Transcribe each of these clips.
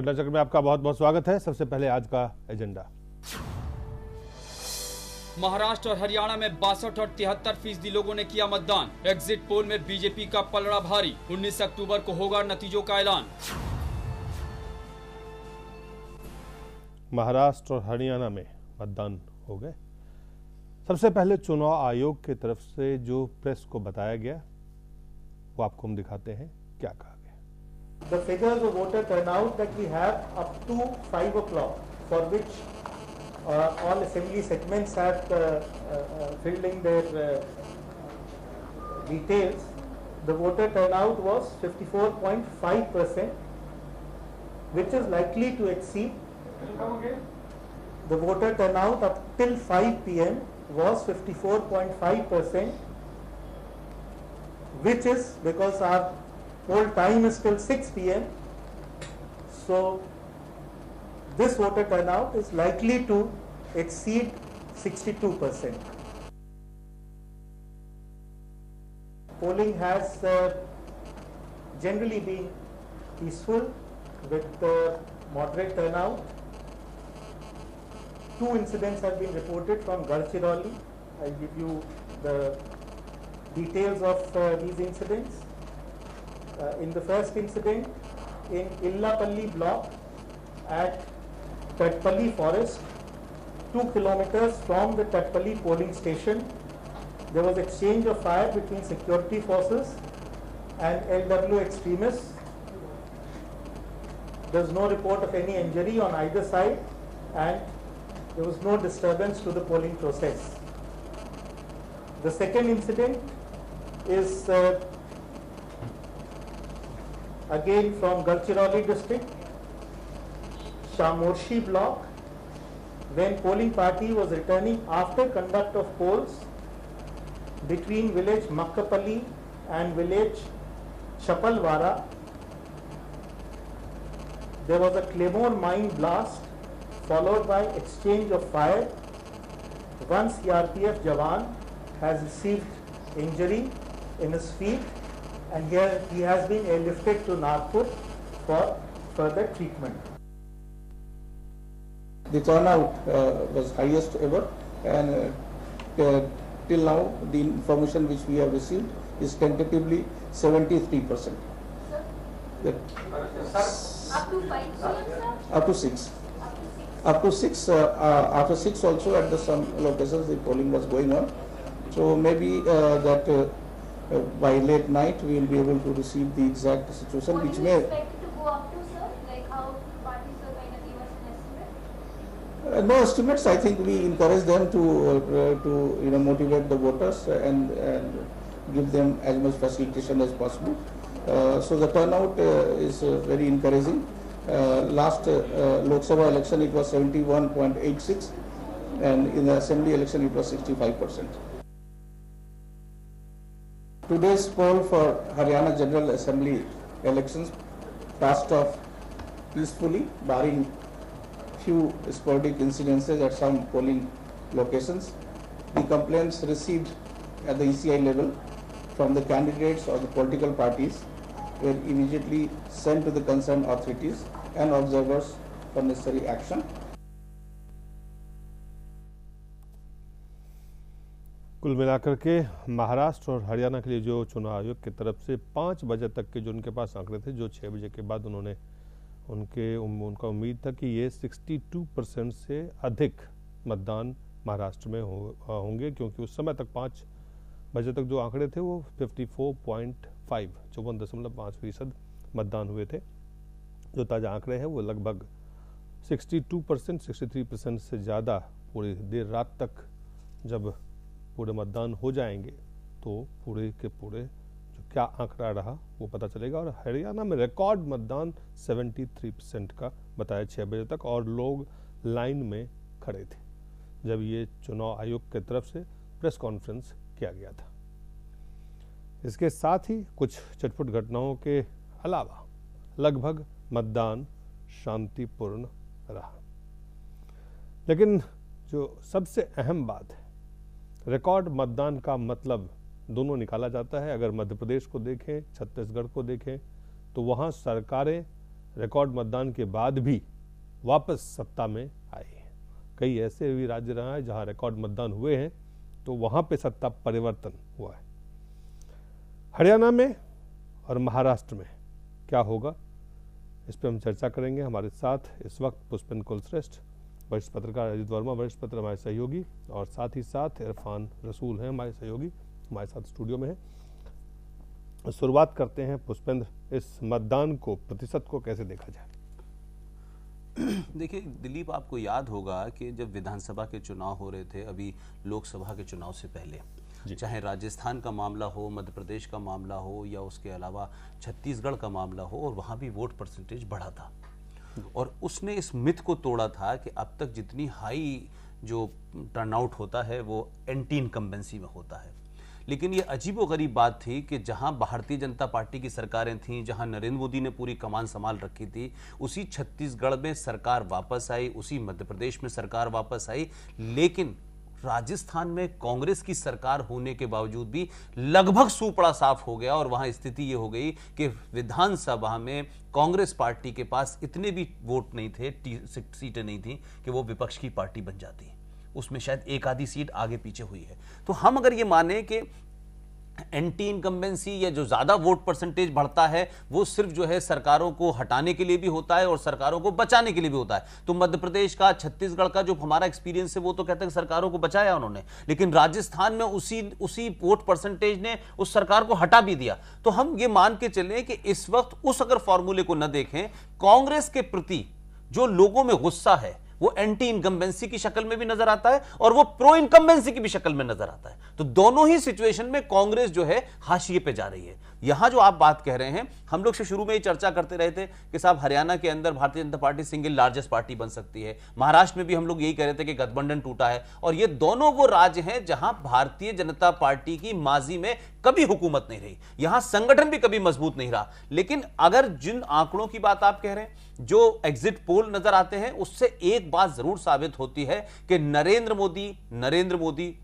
घटना चक्र में आपका बहुत बहुत स्वागत है। सबसे पहले आज का एजेंडा। महाराष्ट्र और हरियाणा में 62 और 73% लोगों ने किया मतदान। एग्जिट पोल में बीजेपी का पलड़ा भारी। 19 अक्टूबर को होगा नतीजों का ऐलान। महाराष्ट्र और हरियाणा में मतदान हो गए। सबसे पहले चुनाव आयोग की तरफ से जो प्रेस को बताया गया वो आपको हम दिखाते हैं। क्या कहा गया? The figures of voter turnout that we have up to 5 o'clock, for which all assembly segments have filled in their details. The voter turnout was 54.5%, which is likely to exceed. The voter turnout up till 5 p.m. was 54.5%, which is because our poll time is till 6 p.m. So this voter turnout is likely to exceed 62%. Polling has generally been peaceful with moderate turnout. 2 incidents have been reported from Gadchiroli. I'll give you the details of these incidents. In the first incident, in Illapalli block at Tatpalli forest, 2 kilometers from the Tatpalli polling station, there was exchange of fire between security forces and LW extremists. There was no report of any injury on either side, and there was no disturbance to the polling process. The second incident is again from Gadchiroli district, Shamorshi block, when polling party was returning after conduct of polls between village Makkapalli and village Chapalwara. There was a claymore mine blast followed by exchange of fire. One CRPF Jawan has received injury in his feet, and here he has been airlifted to Nagpur for further treatment. The turnout was highest ever, and till now the information which we have received is tentatively 73%. Up to 5, sir? Up to 6. Up to 6. After 6 also at some locations the polling was going on. So maybe that by late night we will be able to receive the exact situation, What which do may. you expect to go up to, sir? Like how parties are kind of give us an estimate? No estimates. I think we encourage them to motivate the voters and give them as much facilitation as possible. So the turnout is very encouraging. Last Lok Sabha election it was 71.86, and in the assembly election it was 65%. Today's poll for Haryana General Assembly elections passed off peacefully, barring few sporadic incidences at some polling locations. The complaints received at the ECI level from the candidates or the political parties were immediately sent to the concerned authorities and observers for necessary action. कुल मिलाकर के महाराष्ट्र और हरियाणा के लिए जो चुनाव आयोग की तरफ से 5 बजे तक के जो उनके पास आंकड़े थे, जो 6 बजे के बाद उनका उम्मीद था कि ये 62% से अधिक मतदान महाराष्ट्र में होंगे, क्योंकि उस समय तक 5 बजे तक जो आंकड़े थे वो 54.5 मतदान हुए थे। जो ताज़ा आंकड़े हैं वो लगभग 62%, 63% से ज़्यादा पूरी देर रात तक जब पूरे मतदान हो जाएंगे तो पूरे के पूरे जो क्या आंकड़ा रहा वो पता चलेगा। और हरियाणा में रिकॉर्ड मतदान 73% का बताया 6 बजे तक, और लोग लाइन में खड़े थे जब ये चुनाव आयोग की तरफ से प्रेस कॉन्फ्रेंस किया गया था। इसके साथ ही कुछ चटपट घटनाओं के अलावा लगभग मतदान शांतिपूर्ण रहा। लेकिन जो सबसे अहम बात है, रिकॉर्ड मतदान का मतलब दोनों निकाला जाता है। अगर मध्य प्रदेश को देखें, छत्तीसगढ़ को देखें, तो वहाँ सरकारें रिकॉर्ड मतदान के बाद भी वापस सत्ता में आए हैं। कई ऐसे भी राज्य रहा है जहां रिकॉर्ड मतदान हुए हैं तो वहां पे सत्ता परिवर्तन हुआ है। हरियाणा में और महाराष्ट्र में क्या होगा, इस पर हम चर्चा करेंगे। हमारे साथ इस वक्त पुष्पेंद्र कुलश्रेष्ठ, वरिष्ठ पत्रकार अजीत वर्मा, वरिष्ठ पत्रकार हमारे सहयोगी, और साथ ही साथ इरफान रसूल हैं हमारे सहयोगी, हमारे साथ स्टूडियो में है। शुरुआत करते हैं पुष्पेंद्र, इस मतदान को, प्रतिशत को कैसे देखा जाए? देखिए दिलीप, आपको याद होगा कि जब विधानसभा के चुनाव हो रहे थे अभी लोकसभा के चुनाव से पहले, चाहे राजस्थान का मामला हो, मध्य प्रदेश का मामला हो या उसके अलावा छत्तीसगढ़ का मामला हो, और वहाँ भी वोट परसेंटेज बढ़ा था। और उसने इस मिथ को तोड़ा था कि अब तक जितनी हाई जो टर्नआउट होता है वो एंटी इनकम्बेंसी में होता है। लेकिन ये अजीबोगरीब बात थी कि जहां भारतीय जनता पार्टी की सरकारें थीं, जहां नरेंद्र मोदी ने पूरी कमान संभाल रखी थी, उसी छत्तीसगढ़ में सरकार वापस आई, उसी मध्य प्रदेश में सरकार वापस आई, लेकिन राजस्थान में कांग्रेस की सरकार होने के बावजूद भी लगभग सूपड़ा साफ हो गया। और वहां स्थिति ये हो गई कि विधानसभा में कांग्रेस पार्टी के पास इतने भी वोट नहीं थे, सीटें नहीं थी कि वो विपक्ष की पार्टी बन जाती। उसमें शायद एक आधी सीट आगे पीछे हुई है। तो हम अगर ये माने कि एंटी इनकम्बेंसी या जो ज्यादा वोट परसेंटेज बढ़ता है वो सिर्फ जो है सरकारों को हटाने के लिए भी होता है और सरकारों को बचाने के लिए भी होता है। तो मध्य प्रदेश का, छत्तीसगढ़ का जो हमारा एक्सपीरियंस है वो तो कहते हैं सरकारों को बचाया उन्होंने, लेकिन राजस्थान में उसी वोट परसेंटेज ने उस सरकार को हटा भी दिया। तो हम ये मान के चलें कि इस वक्त उस अगर फॉर्मूले को न देखें, कांग्रेस के प्रति जो लोगों में गुस्सा है वो एंटी इनकम्बेंसी की शक्ल में भी नजर आता है और वो प्रो इनकम्बेंसी की भी शक्ल में नजर आता है। तो दोनों ही सिचुएशन में कांग्रेस जो है हाशिए पे जा रही है। यहां जो आप बात कह रहे हैं, हम लोग से शुरू में ही चर्चा करते रहे थे कि साहब हरियाणा के अंदर Bharatiya Janata party single largest party बन सकती है। महाराष्ट्र में भी हम लोग यही कह रहे थे कि गठबंधन टूटा है। और ये दोनों वो राज्य हैं जहां भारतीय जनता पार्टी की माजी में कभी हुकूमत नहीं रही, यहां संगठन भी कभी मजबूत नहीं रहा। लेकिन अगर जिन आंकड़ों की बात आप कह रहे हैं, जो एग्जिट पोल नजर आते हैं, उससे एक बात जरूर साबित होती है कि नरेंद्र मोदी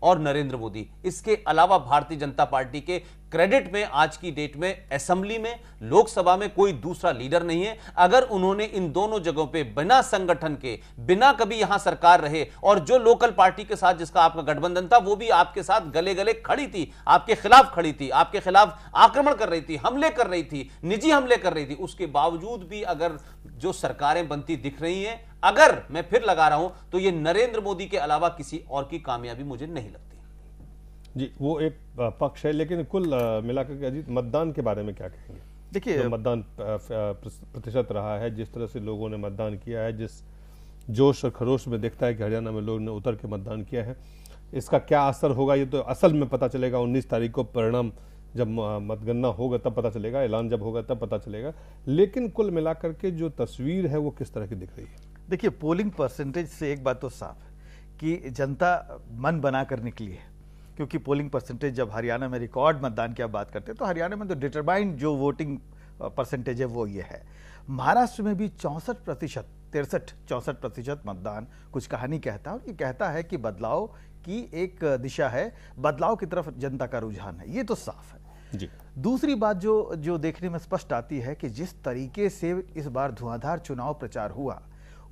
और नरेंद्र मोदी, इसके अलावा भारतीय जनता पार्टी के क्रेडिट में आज की डेट में असेंबली में, लोकसभा में कोई दूसरा लीडर नहीं है। अगर उन्होंने इन दोनों जगहों पे बिना संगठन के, बिना कभी यहां सरकार रहे, और जो लोकल पार्टी के साथ जिसका आपका गठबंधन था वो भी आपके साथ गले गले खड़ी थी, आपके खिलाफ खड़ी थी, आपके खिलाफ आक्रमण कर रही थी, हमले कर रही थी, निजी हमले कर रही थी, उसके बावजूद भी अगर जो सरकारें बनती दिख रही हैं, अगर मैं फिर लगा रहा हूं तो ये नरेंद्र मोदी के अलावा किसी और की कामयाबी मुझे नहीं लगती। जी, वो एक पक्ष है, लेकिन कुल मिलाकर के अजीत, मतदान के बारे में क्या कहेंगे? देखिए, मतदान प्रतिशत रहा है, जिस तरह से लोगों ने मतदान किया है, जिस जोश और खरोश में दिखता है कि हरियाणा में लोगों ने उतर के मतदान किया है, इसका क्या असर होगा ये तो असल में पता चलेगा 19 तारीख को। परिणाम जब मतगणना होगा तब पता चलेगा, ऐलान जब होगा तब पता चलेगा। लेकिन कुल मिलाकर के जो तस्वीर है वो किस तरह की दिख रही है? देखिए, पोलिंग परसेंटेज से एक बात तो साफ है कि जनता मन बना कर निकली है, क्योंकि पोलिंग परसेंटेज जब हरियाणा में रिकॉर्ड मतदान की आप बात करते हैं तो हरियाणा में तो डिटरमाइंड जो वोटिंग परसेंटेज है वो ये है। महाराष्ट्र में भी 64% मतदान कुछ कहानी कहता है, और ये कहता है कि बदलाव की एक दिशा है, बदलाव की तरफ जनता का रुझान है, ये तो साफ है जी। दूसरी बात जो देखने में स्पष्ट आती है कि जिस तरीके से इस बार धुआंधार चुनाव प्रचार हुआ,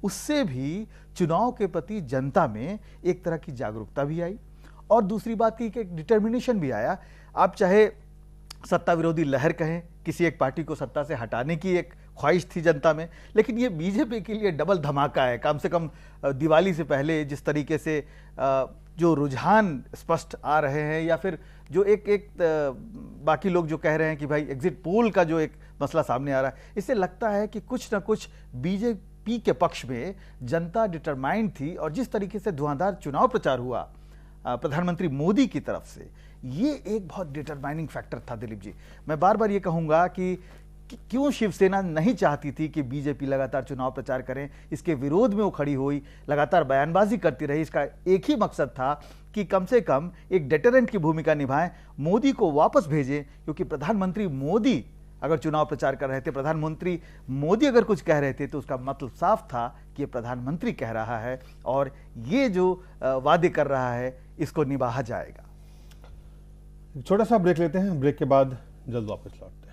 उससे भी चुनाव के प्रति जनता में एक तरह की जागरूकता भी आई, और दूसरी बात की एक डिटर्मिनेशन भी आया। आप चाहे सत्ता विरोधी लहर कहें, किसी एक पार्टी को सत्ता से हटाने की एक ख्वाहिश थी जनता में, लेकिन ये बीजेपी के लिए डबल धमाका है। कम से कम दिवाली से पहले जिस तरीके से जो रुझान स्पष्ट आ रहे हैं, या फिर जो एक बाकी लोग जो कह रहे हैं कि भाई एग्जिट पोल का जो एक मसला सामने आ रहा है, इससे लगता है कि कुछ ना कुछ बीजेपी के पक्ष में जनता डिटरमाइंड थी। और जिस तरीके से धुआंधार चुनाव प्रचार हुआ प्रधानमंत्री मोदी की तरफ से, ये एक बहुत डिटरमाइनिंग फैक्टर था दिलीप जी। मैं बार बार ये कहूंगा कि क्यों शिवसेना नहीं चाहती थी कि बीजेपी लगातार चुनाव प्रचार करें, इसके विरोध में वो खड़ी हुई, लगातार बयानबाजी करती रही। इसका एक ही मकसद था कि कम से कम एक डेटरेंट की भूमिका निभाएं, मोदी को वापस भेजें, क्योंकि प्रधानमंत्री मोदी अगर चुनाव प्रचार कर रहे थे, प्रधानमंत्री मोदी अगर कुछ कह रहे थे, तो उसका मतलब साफ था कि ये प्रधानमंत्री कह रहा है और ये जो वादे कर रहा है इसको निभाया जाएगा। छोटा सा ब्रेक लेते हैं, ब्रेक के बाद जल्द वापस लौटते हैं।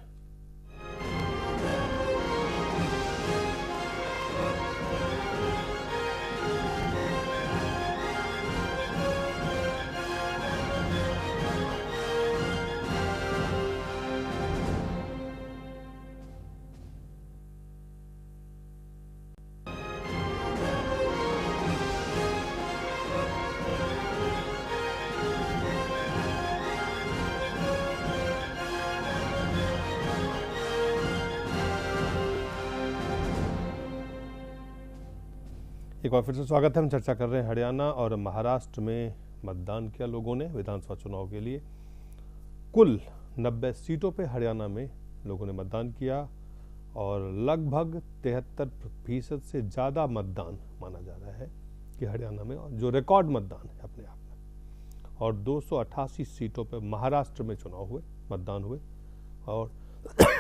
एक बार फिर से स्वागत है। हम चर्चा कर रहे हैं हरियाणा और महाराष्ट्र में मतदान किया लोगों ने विधानसभा चुनाव के लिए। कुल 90 सीटों पे हरियाणा में लोगों ने मतदान किया और लगभग 73% से ज़्यादा मतदान माना जा रहा है कि हरियाणा में, जो रिकॉर्ड मतदान है अपने आप में। और 288 सीटों पे महाराष्ट्र में चुनाव हुए, मतदान हुए और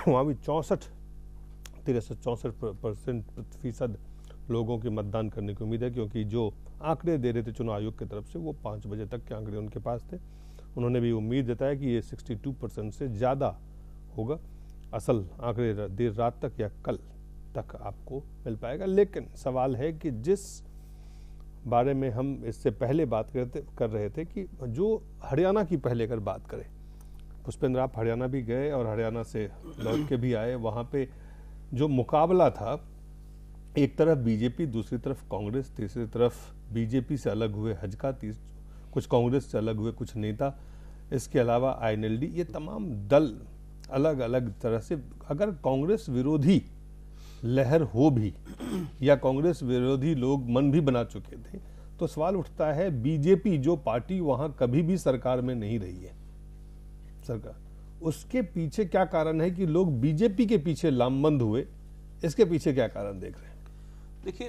वहाँ भी 64% लोगों की मतदान करने की उम्मीद है, क्योंकि जो आंकड़े दे रहे थे चुनाव आयोग की तरफ से वो 5 बजे तक के आंकड़े उनके पास थे। उन्होंने भी उम्मीद जताया कि ये 62% से ज़्यादा होगा। असल आंकड़े देर रात तक या कल तक आपको मिल पाएगा। लेकिन सवाल है कि जिस बारे में हम इससे पहले बात कर रहे थे कि जो हरियाणा की पहले अगर बात करें, पुष्पेंद्र आप हरियाणा भी गए और हरियाणा से लौट के भी आए। वहाँ पे जो मुकाबला था, एक तरफ बीजेपी, दूसरी तरफ कांग्रेस, तीसरी तरफ बीजेपी से अलग हुए हजका, कुछ कांग्रेस से अलग हुए कुछ नेता, इसके अलावा INLD, ये तमाम दल अलग अलग तरह से, अगर कांग्रेस विरोधी लहर हो भी या कांग्रेस विरोधी लोग मन भी बना चुके थे, तो सवाल उठता है बीजेपी जो पार्टी वहां कभी भी सरकार में नहीं रही है, सरकार, उसके पीछे क्या कारण है कि लोग बीजेपी के पीछे लामबंद हुए? इसके पीछे क्या कारण देख रहे हैं? देखिए,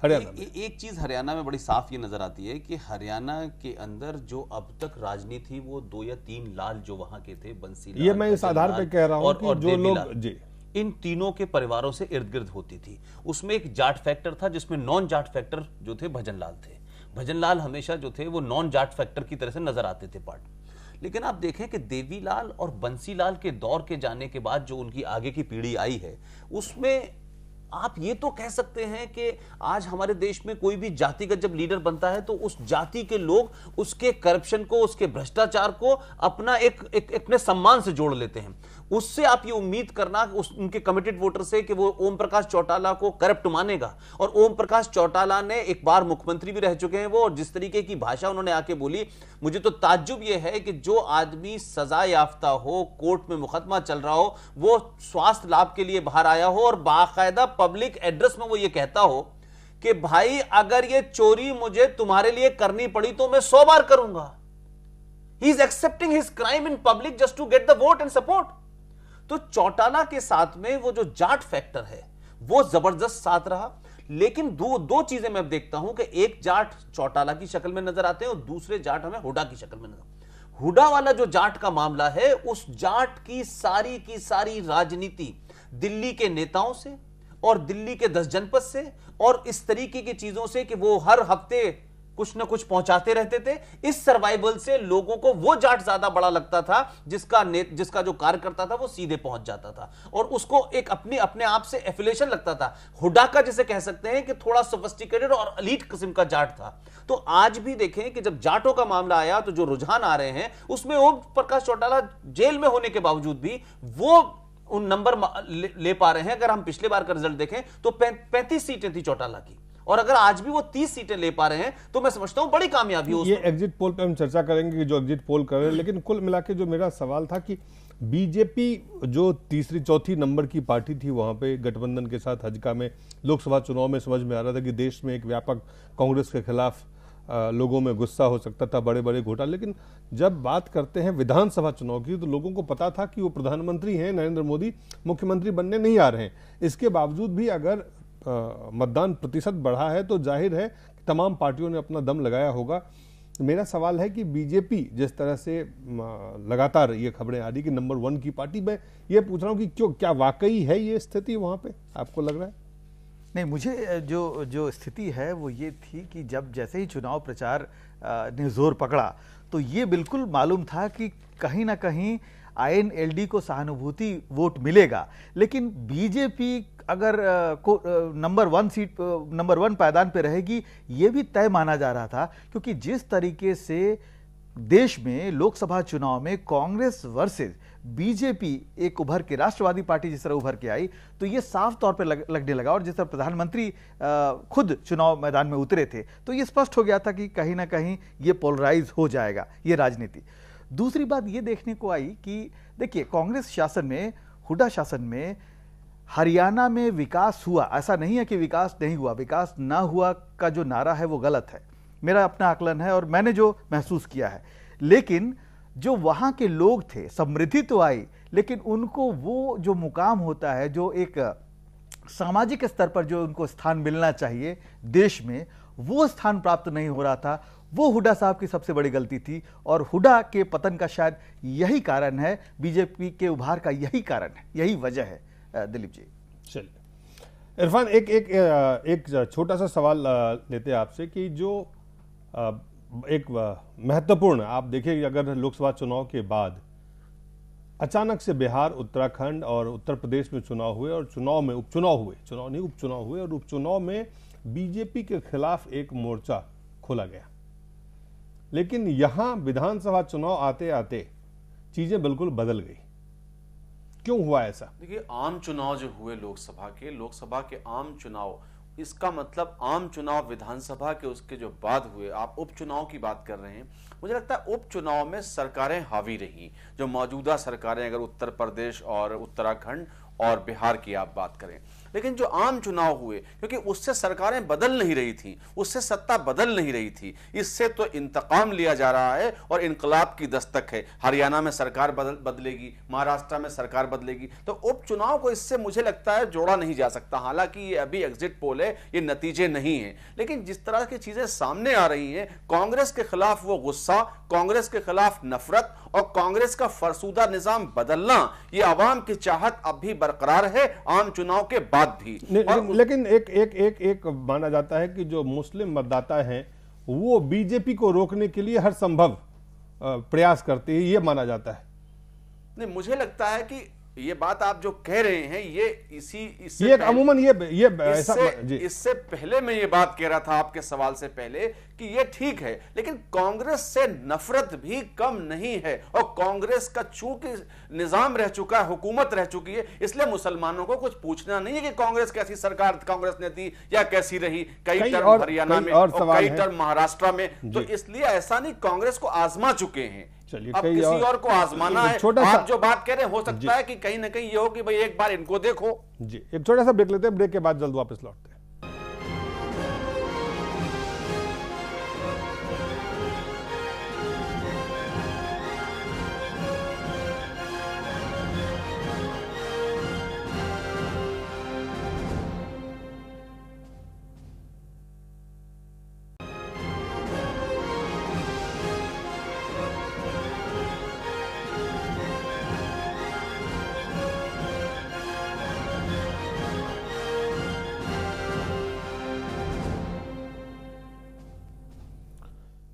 हरियाणा एक चीज हरियाणा में बड़ी साफ ये नजर आती है कि हरियाणा के अंदर जो अब तक राजनीति थी वो 2 या 3 लाल जो वहां के थे, बंसी लाल, ये मैं इस आधार पे कह रहा हूं कि जो लोग जी इन तीनों के परिवारों से इर्द गिर्द होती थी। उसमें एक जाट फैक्टर था जिसमें नॉन जाट फैक्टर जो थे भजन लाल थे। भजन लाल हमेशा जो थे वो नॉन जाट फैक्टर की तरह से नजर आते थे पार्ट। लेकिन आप देखें कि देवीलाल और बंसीलाल के दौर के जाने के बाद जो उनकी आगे की पीढ़ी आई है, उसमें आप ये तो कह सकते हैं कि आज हमारे देश में कोई भी जातिगत जब लीडर बनता है तो उस जाति के लोग उसके करप्शन को, उसके भ्रष्टाचार को अपना एक अपने सम्मान से जोड़ लेते हैं। उससे आप ये उम्मीद करना उनके कमिटेड वोटर से कि वो ओम प्रकाश चौटाला को करप्ट मानेगा। और ओम प्रकाश चौटाला ने एक बार मुख्यमंत्री भी रह चुके हैं वो, और जिस तरीके की भाषा उन्होंने आके बोली, मुझे तो ताज्जुब ये है कि जो आदमी सजा याफ्ता हो, कोर्ट में मुकदमा चल रहा हो, वो स्वास्थ्य लाभ के लिए बाहर आया हो और बाकायदा पब्लिक एड्रेस में वो ये कहता हो कि भाई अगर ये चोरी मुझे तुम्हारे लिए करनी पड़ी तो मैं 100 बार करूंगा। He is accepting his crime in public just to get the vote and support. तो चौटाला के साथ में वो जो जाट फैक्टर है वो जबरदस्त साथ रहा। लेकिन दो चीजें मैं देखता हूं कि एक जाट चौटाला की शक्ल में नजर आते हैं और दूसरे जाट हमें हुड्डा की शक्ल में नजर। हुड्डा वाला जो जाट का मामला है, उस जाट की सारी राजनीति दिल्ली के नेताओं से और दिल्ली के 10 जनपद से और इस तरीके की चीजों से कि वो हर हफ्ते कुछ ना कुछ पहुंचाते रहते थे, इस सर्वाइवल से लोगों को वो जाट ज्यादा बड़ा लगता था जिसका जो कार्यकर्ता था वो सीधे पहुंच जाता था और उसको एक अपने आप से एफिलिएशन लगता था। हुड्डा का जिसे कह सकते हैं कि थोड़ा सोफिस्टिकेटेड और एलीट किस्म का जाट था। तो आज भी देखें कि जब जाटों का मामला आया तो जो रुझान आ रहे हैं उसमें ओम प्रकाश चौटाला जेल में होने के बावजूद भी वो उन नंबर ले पा रहे हैं। अगर हम पिछले बार का रिजल्ट देखें तो 35 सीटें थी चौटाला की, और अगर आज भी वो 30 सीटें ले पा रहे हैं तो मैं समझता हूं बड़ी कामयाबी हो। ये एग्जिट पोल पे हम चर्चा करेंगे कि जो एग्जिट पोल कर रहे हैं, लेकिन कुल मिला के जो मेरा सवाल था कि बीजेपी जो तीसरी चौथी नंबर की पार्टी थी वहां पे गठबंधन के साथ हजका में लोकसभा चुनाव में समझ में आ रहा था कि देश में एक व्यापक कांग्रेस के खिलाफ लोगों में गुस्सा हो सकता था, बड़े बड़े घोटाले। लेकिन जब बात करते हैं विधानसभा चुनाव की तो लोगों को पता था कि वो प्रधानमंत्री हैं, नरेंद्र मोदी मुख्यमंत्री बनने नहीं आ रहे हैं। इसके बावजूद भी अगर मतदान प्रतिशत बढ़ा है तो जाहिर है कि तमाम पार्टियों ने अपना दम लगाया होगा। मेरा सवाल है कि बीजेपी जिस तरह से लगातार ये खबरें आ रही कि नंबर 1 की पार्टी, मैं ये पूछ रहा हूँ कि क्या वाकई है ये स्थिति वहाँ पे, आपको लग रहा है? नहीं, मुझे जो स्थिति है वो ये थी कि जब जैसे ही चुनाव प्रचार ने जोर पकड़ा तो ये बिल्कुल मालूम था कि कहीं ना कहीं INLD को सहानुभूति वोट मिलेगा, लेकिन बीजेपी अगर नंबर 1 पायदान पे रहेगी ये भी तय माना जा रहा था, क्योंकि जिस तरीके से देश में लोकसभा चुनाव में कांग्रेस वर्सेस बीजेपी एक उभर के राष्ट्रवादी पार्टी जिस तरह उभर के आई, तो ये साफ तौर पे लगने लगा। और जिस तरह प्रधानमंत्री खुद चुनाव मैदान में उतरे थे तो ये स्पष्ट हो गया था कि कहीं ना कहीं ये पोलराइज हो जाएगा ये राजनीति। दूसरी बात ये देखने को आई कि देखिए, कांग्रेस शासन में, हुड्डा शासन में हरियाणा में विकास हुआ, ऐसा नहीं है कि विकास नहीं हुआ, विकास ना हुआ का जो नारा है वो गलत है, मेरा अपना आकलन है और मैंने जो महसूस किया है। लेकिन जो वहाँ के लोग थे, समृद्धि तो आई, लेकिन उनको वो जो मुकाम होता है, जो एक सामाजिक स्तर पर जो उनको स्थान मिलना चाहिए देश में, वो स्थान प्राप्त नहीं हो रहा था। वो हुड्डा साहब की सबसे बड़ी गलती थी और हुड्डा के पतन का शायद यही कारण है, बीजेपी के उभार का यही कारण है, यही वजह है। दिलीप जी, चलिए इरफान, एक छोटा सा सवाल लेते हैं आपसे कि जो एक महत्वपूर्ण, आप देखिए अगर लोकसभा चुनाव के बाद अचानक से बिहार, उत्तराखंड और उत्तर प्रदेश में चुनाव हुए और चुनाव में उपचुनाव हुए, चुनाव नहीं उपचुनाव हुए, और उपचुनाव में बीजेपी के खिलाफ एक मोर्चा खोला गया। लेकिन यहां विधानसभा चुनाव आते आते चीजें बिल्कुल बदल गई। क्यों हुआ ऐसा? देखिए, आम चुनाव जो हुए लोकसभा के आम चुनाव, इसका मतलब आम चुनाव विधानसभा के उसके जो बाद हुए, आप उपचुनाव की बात कर रहे हैं। मुझे लगता है उपचुनाव में सरकारें हावी रही, जो मौजूदा सरकारें, अगर उत्तर प्रदेश और उत्तराखंड और बिहार की आप बात करें। लेकिन जो आम चुनाव हुए, क्योंकि उससे सरकारें बदल नहीं रही थी, उससे सत्ता बदल नहीं रही थी, इससे तो इंतकाम लिया जा रहा है और इनकलाब की दस्तक है। हरियाणा में सरकार बदलेगी, महाराष्ट्र में सरकार बदलेगी, तो उपचुनाव को इससे मुझे लगता है जोड़ा नहीं जा सकता। हालांकि ये अभी एग्जिट पोल है, ये नतीजे नहीं है, लेकिन जिस तरह की चीजें सामने आ रही हैं, कांग्रेस के खिलाफ वो गुस्सा, कांग्रेस के खिलाफ नफरत और कांग्रेस का फरसूदा निजाम बदलना, ये आवाम की चाहत अब भी बरकरार है आम चुनाव के बाद भी। लेकिन एक माना जाता है कि जो मुस्लिम मतदाता हैं वो बीजेपी को रोकने के लिए हर संभव प्रयास करते हैं, ये माना जाता है। नहीं, मुझे लगता है कि ये बात आप जो कह रहे हैं, ये अमूमन इससे पहले मैं ये बात कह रहा था आपके सवाल से पहले कि ये ठीक है, लेकिन कांग्रेस से नफरत भी कम नहीं है और कांग्रेस का चूंकि निजाम रह चुका है, हुकूमत रह चुकी है, इसलिए मुसलमानों को कुछ पूछना नहीं है कि कांग्रेस कैसी सरकार कांग्रेस ने दी या कैसी रही, कई टर्म हरियाणा में और कई टर्म महाराष्ट्र में, तो इसलिए ऐसा नहीं, कांग्रेस को आजमा चुके हैं, अब किसी और को आजमाना है। आप जो बात कह रहे हैं, हो सकता है कि कहीं ना कहीं ये हो कि भाई एक बार इनको देखो। जी, एक छोटा सा ब्रेक लेते हैं, ब्रेक के बाद जल्द वापस लौटते हैं।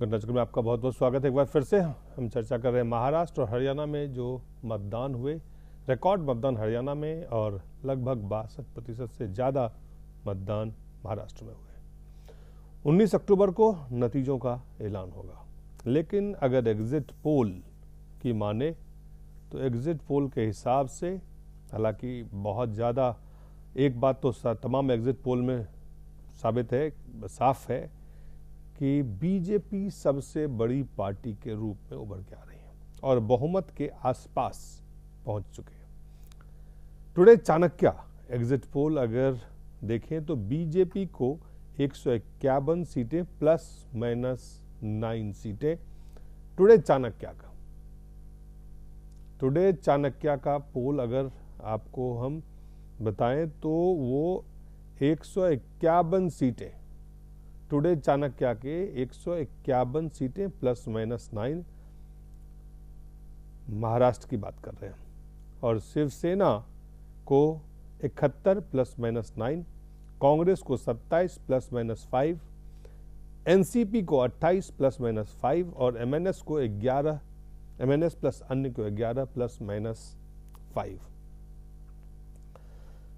घटना चक्र में आपका बहुत बहुत स्वागत है। एक बार फिर से हम चर्चा कर रहे हैं महाराष्ट्र और हरियाणा में जो मतदान हुए, रिकॉर्ड मतदान हरियाणा में और लगभग 62% से ज़्यादा मतदान महाराष्ट्र में हुए। 19 अक्टूबर को नतीजों का ऐलान होगा, लेकिन अगर एग्जिट पोल की माने तो एग्जिट पोल के हिसाब से, हालांकि बहुत ज़्यादा, एक बात तो तमाम एग्जिट पोल में साबित है, साफ है कि बीजेपी सबसे बड़ी पार्टी के रूप में उभर के आ रही है और बहुमत के आसपास पहुंच चुके हैं। टुडे चाणक्य एग्जिट पोल अगर देखें तो बीजेपी को 151 सीटें ±9 सीटें टुडे चाणक्य का पोल अगर आपको हम बताएं तो वो 151 सीटें, टुडे चाणक्य के 151 सीटें ±9 महाराष्ट्र की बात कर रहे हैं, और शिवसेना को 71 ±9, कांग्रेस को 27 ±5, एनसीपी को 28 ±5 और एमएनएस को 11, एमएनएस प्लस अन्य को 11 ±5।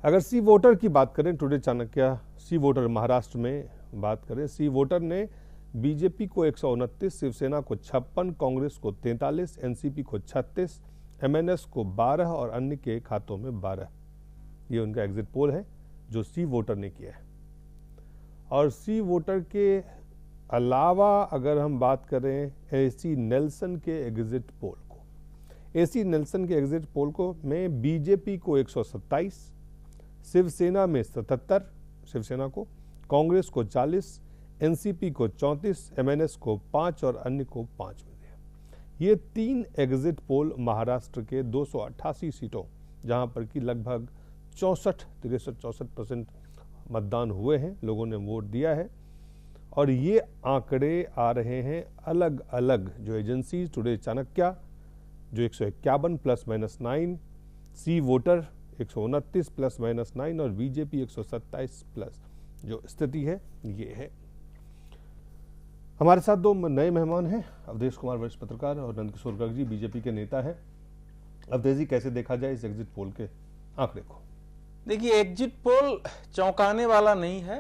अगर सी वोटर की बात करें, टुडे चाणक्य सी वोटर महाराष्ट्र में बात करें, सी वोटर ने बीजेपी को 129, शिवसेना को 56, कांग्रेस को 43, एनसीपी को 36, एमएनएस को 12 और अन्य के खातों में 12। ये उनका एग्जिट पोल है जो सी वोटर ने किया है। और सी वोटर के अलावा अगर हम बात करें एसी नेल्सन के एग्जिट पोल को, एसी नेल्सन के एग्जिट पोल को में बीजेपी को 127, शिवसेना में 77 शिवसेना को, कांग्रेस को 40, एनसीपी को 34, एमएनएस को 5 और अन्य को 5 मिले। ये 3 एग्जिट पोल महाराष्ट्र के 288 सीटों, जहां पर कि लगभग 63-64% मतदान हुए हैं, लोगों ने वोट दिया है। और ये आंकड़े आ रहे हैं अलग अलग जो एजेंसी, टुडे चाणक्य जो 151 ±9, सी वोटर 129 ±9 और बीजेपी 127 प्लस जो स्थिति है ये है। हमारे साथ 2 नए मेहमान हैं, अवधेश कुमार वरिष्ठ पत्रकार और नंदकिशोर गर्ग जी बीजेपी के नेता हैं। अवधेश जी, कैसे देखा जाए इस एग्जिट पोल के आंकड़े को? देखिए, एग्जिट पोल चौंकाने वाला नहीं है,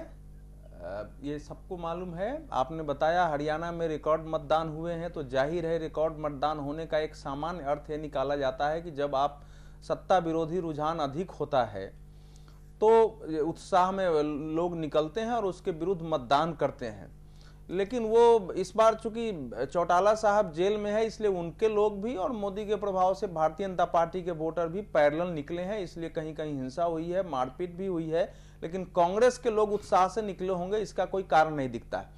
ये सबको मालूम है। आपने बताया हरियाणा में रिकॉर्ड मतदान हुए हैं, तो जाहिर है रिकॉर्ड मतदान होने का एक सामान्य अर्थ ये निकाला जाता है कि जब आप सत्ता विरोधी रुझान अधिक होता है तो उत्साह में लोग निकलते हैं और उसके विरुद्ध मतदान करते हैं। लेकिन वो इस बार चूंकि चौटाला साहब जेल में है, इसलिए उनके लोग भी और मोदी के प्रभाव से भारतीय जनता पार्टी के वोटर भी पैरेलल निकले हैं, इसलिए कहीं कहीं हिंसा हुई है, मारपीट भी हुई है। लेकिन कांग्रेस के लोग उत्साह से निकले होंगे, इसका कोई कारण नहीं दिखता है।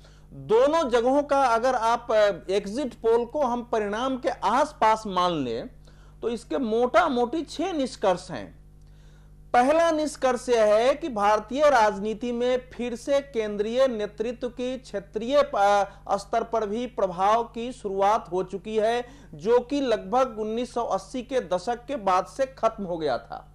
दोनों जगहों का अगर आप एग्जिट पोल को हम परिणाम के आसपास मान लें तो इसके मोटा मोटी 6 निष्कर्ष हैं। पहला निष्कर्ष यह है कि भारतीय राजनीति में फिर से केंद्रीय नेतृत्व की क्षेत्रीय स्तर पर भी प्रभाव की शुरुआत हो चुकी है, जो कि लगभग 1980 के दशक के बाद से खत्म हो गया था।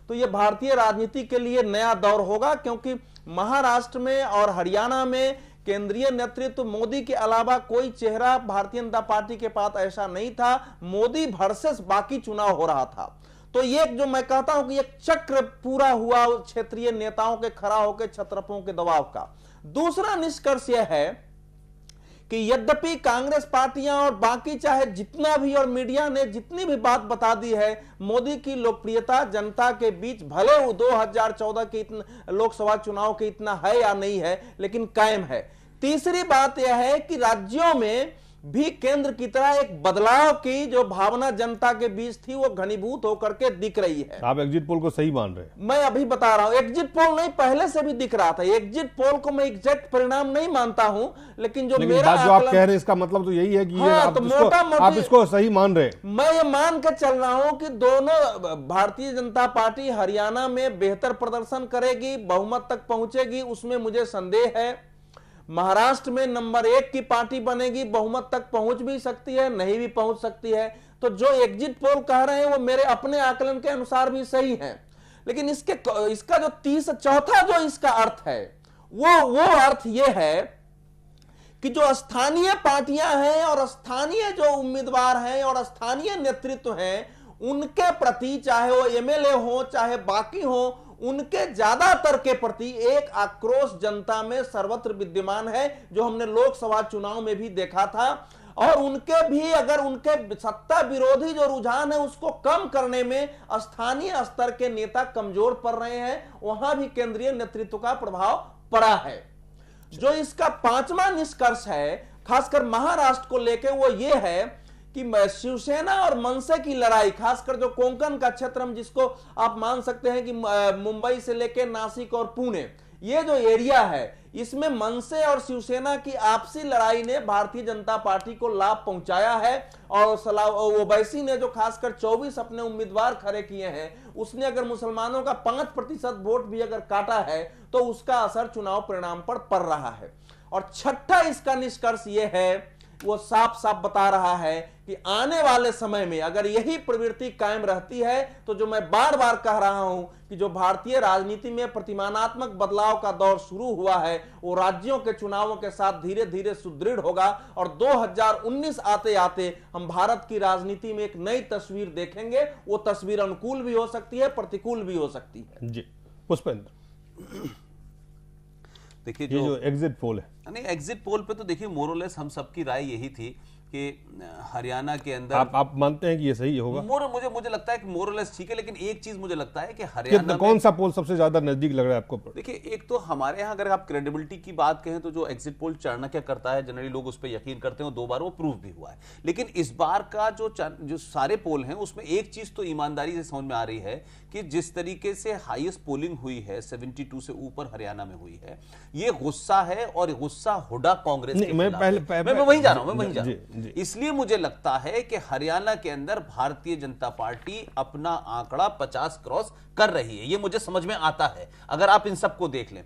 तो यह भारतीय राजनीति के लिए नया दौर होगा, क्योंकि महाराष्ट्र में और हरियाणा में केंद्रीय नेतृत्व मोदी के अलावा कोई चेहरा भारतीय जनता पार्टी के पास ऐसा नहीं था। मोदी वर्सेस बाकी चुनाव हो रहा था। तो ये जो मैं कहता हूं कि एक चक्र पूरा हुआ क्षेत्रीय नेताओं के खड़ा होकर छत्रपों के दबाव का। दूसरा निष्कर्ष यह है कि यद्यपि कांग्रेस पार्टियां और बाकी चाहे जितना भी और मीडिया ने जितनी भी बात बता दी है, मोदी की लोकप्रियता जनता के बीच भले वो 2014 के लोकसभा चुनाव के इतना है या नहीं है, लेकिन कायम है। तीसरी बात यह है कि राज्यों में भी केंद्र की तरह एक बदलाव की जो भावना जनता के बीच थी वो घनीभूत होकर के दिख रही है। आप एग्जिट पोल को सही मान रहे हैं? मैं अभी बता रहा हूं, एग्जिट पोल नहीं, पहले से भी दिख रहा था। एग्जिट पोल को मैं एग्जैक्ट परिणाम नहीं मानता हूं, लेकिन जो मेरा जो आप कह रहे हैं इसका मतलब तो यही है कि हाँ, आप इसको सही मान रहे हैं। मैं ये मान के चल रहा हूं कि दोनों भारतीय जनता पार्टी हरियाणा में बेहतर प्रदर्शन करेगी, बहुमत तक पहुंचेगी, उसमें मुझे संदेह है। महाराष्ट्र में नंबर 1 की पार्टी बनेगी, बहुमत तक पहुंच भी सकती है, नहीं भी पहुंच सकती है। तो जो एग्जिट पोल कह रहे हैं वो मेरे अपने आकलन के अनुसार भी सही है। लेकिन इसका जो चौथा जो इसका अर्थ है वो अर्थ ये है कि जो स्थानीय पार्टियां हैं और स्थानीय जो उम्मीदवार हैं और स्थानीय नेतृत्व हैं, उनके प्रति चाहे वो एमएलए हो चाहे बाकी हो, उनके ज्यादातर के प्रति एक आक्रोश जनता में सर्वत्र विद्यमान है, जो हमने लोकसभा चुनाव में भी देखा था। और उनके भी अगर उनके सत्ता विरोधी जो रुझान है उसको कम करने में स्थानीय स्तर के नेता कमजोर पड़ रहे हैं, वहां भी केंद्रीय नेतृत्व का प्रभाव पड़ा है। जो इसका 5वां निष्कर्ष है खासकर महाराष्ट्र को लेकर वो ये है कि शिवसेना और मनसे की लड़ाई, खासकर जो कोंकण का क्षेत्र हम जिसको आप मान सकते हैं कि मुंबई से लेकर नासिक और पुणे, ये जो एरिया है, इसमें मनसे और शिवसेना की आपसी लड़ाई ने भारतीय जनता पार्टी को लाभ पहुंचाया है। और ओवैसी ने जो खासकर 24 अपने उम्मीदवार खड़े किए हैं, उसने अगर मुसलमानों का 5% वोट भी अगर काटा है तो उसका असर चुनाव परिणाम पर पड़ रहा है। और छठा इसका निष्कर्ष यह है, वो साफ साफ बता रहा है कि आने वाले समय में अगर यही प्रवृत्ति कायम रहती है तो जो मैं बार बार कह रहा हूं कि जो भारतीय राजनीति में प्रतिमानात्मक बदलाव का दौर शुरू हुआ है वो राज्यों के चुनावों के साथ धीरे धीरे सुदृढ़ होगा। और 2019 आते आते हम भारत की राजनीति में एक नई तस्वीर देखेंगे। वो तस्वीर अनुकूल भी हो सकती है, प्रतिकूल भी हो सकती है। जी पुष्पेंद्र, देखिए जो एग्जिट पोल है, नहीं एग्जिट पोल पे तो देखिए मोरलेस हम सबकी राय यही थी कि हरियाणा के अंदर आप मानते हैं कि ये सही होगा? मुझे लगता है कि मोरलेस ठीक है, लेकिन एक चीज मुझे लगता है कि हरियाणा कौन सा पोल सबसे ज्यादा नजदीक लग रहा है आपको? देखिए, एक तो हमारे यहाँ अगर आप क्रेडिबिलिटी की बात कहें तो जो एग्जिट पोल चाणक्य करता है, जनरली लोग उस पर यकीन करते हैं, 2 बार वो प्रूव भी हुआ है। लेकिन इस बार का जो सारे पोल हैं उसमें एक चीज तो ईमानदारी से समझ में आ रही है कि जिस तरीके से हाईएस्ट पोलिंग हुई है 72 से ऊपर हरियाणा में हुई है, ये गुस्सा है और गुस्सा हुडा कांग्रेस के खिलाफ है। मैं वहीं जा रहा हूं, इसलिए मुझे लगता है कि हरियाणा के अंदर भारतीय जनता पार्टी अपना आंकड़ा 50 क्रॉस कर रही है, ये मुझे समझ में आता है अगर आप इन सबको देख लें।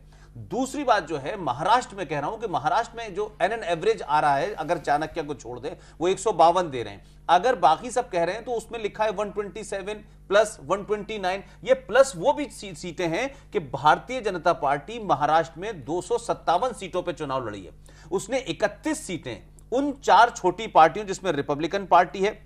दूसरी बात जो है, महाराष्ट्र में कह रहा हूं कि महाराष्ट्र में जो एन एवरेज आ रहा है, अगर चाणक्य को छोड़ दें, वो 152 दे रहे हैं। अगर बाकी सब कह रहे हैं तो उसमें लिखा है 127 प्लस 129। ये प्लस वो भी सीटें हैं कि भारतीय जनता पार्टी महाराष्ट्र में 257 सीटों पर चुनाव लड़ी है। उसने 31 सीटें उन 4 छोटी पार्टियों, जिसमें रिपब्लिकन पार्टी है,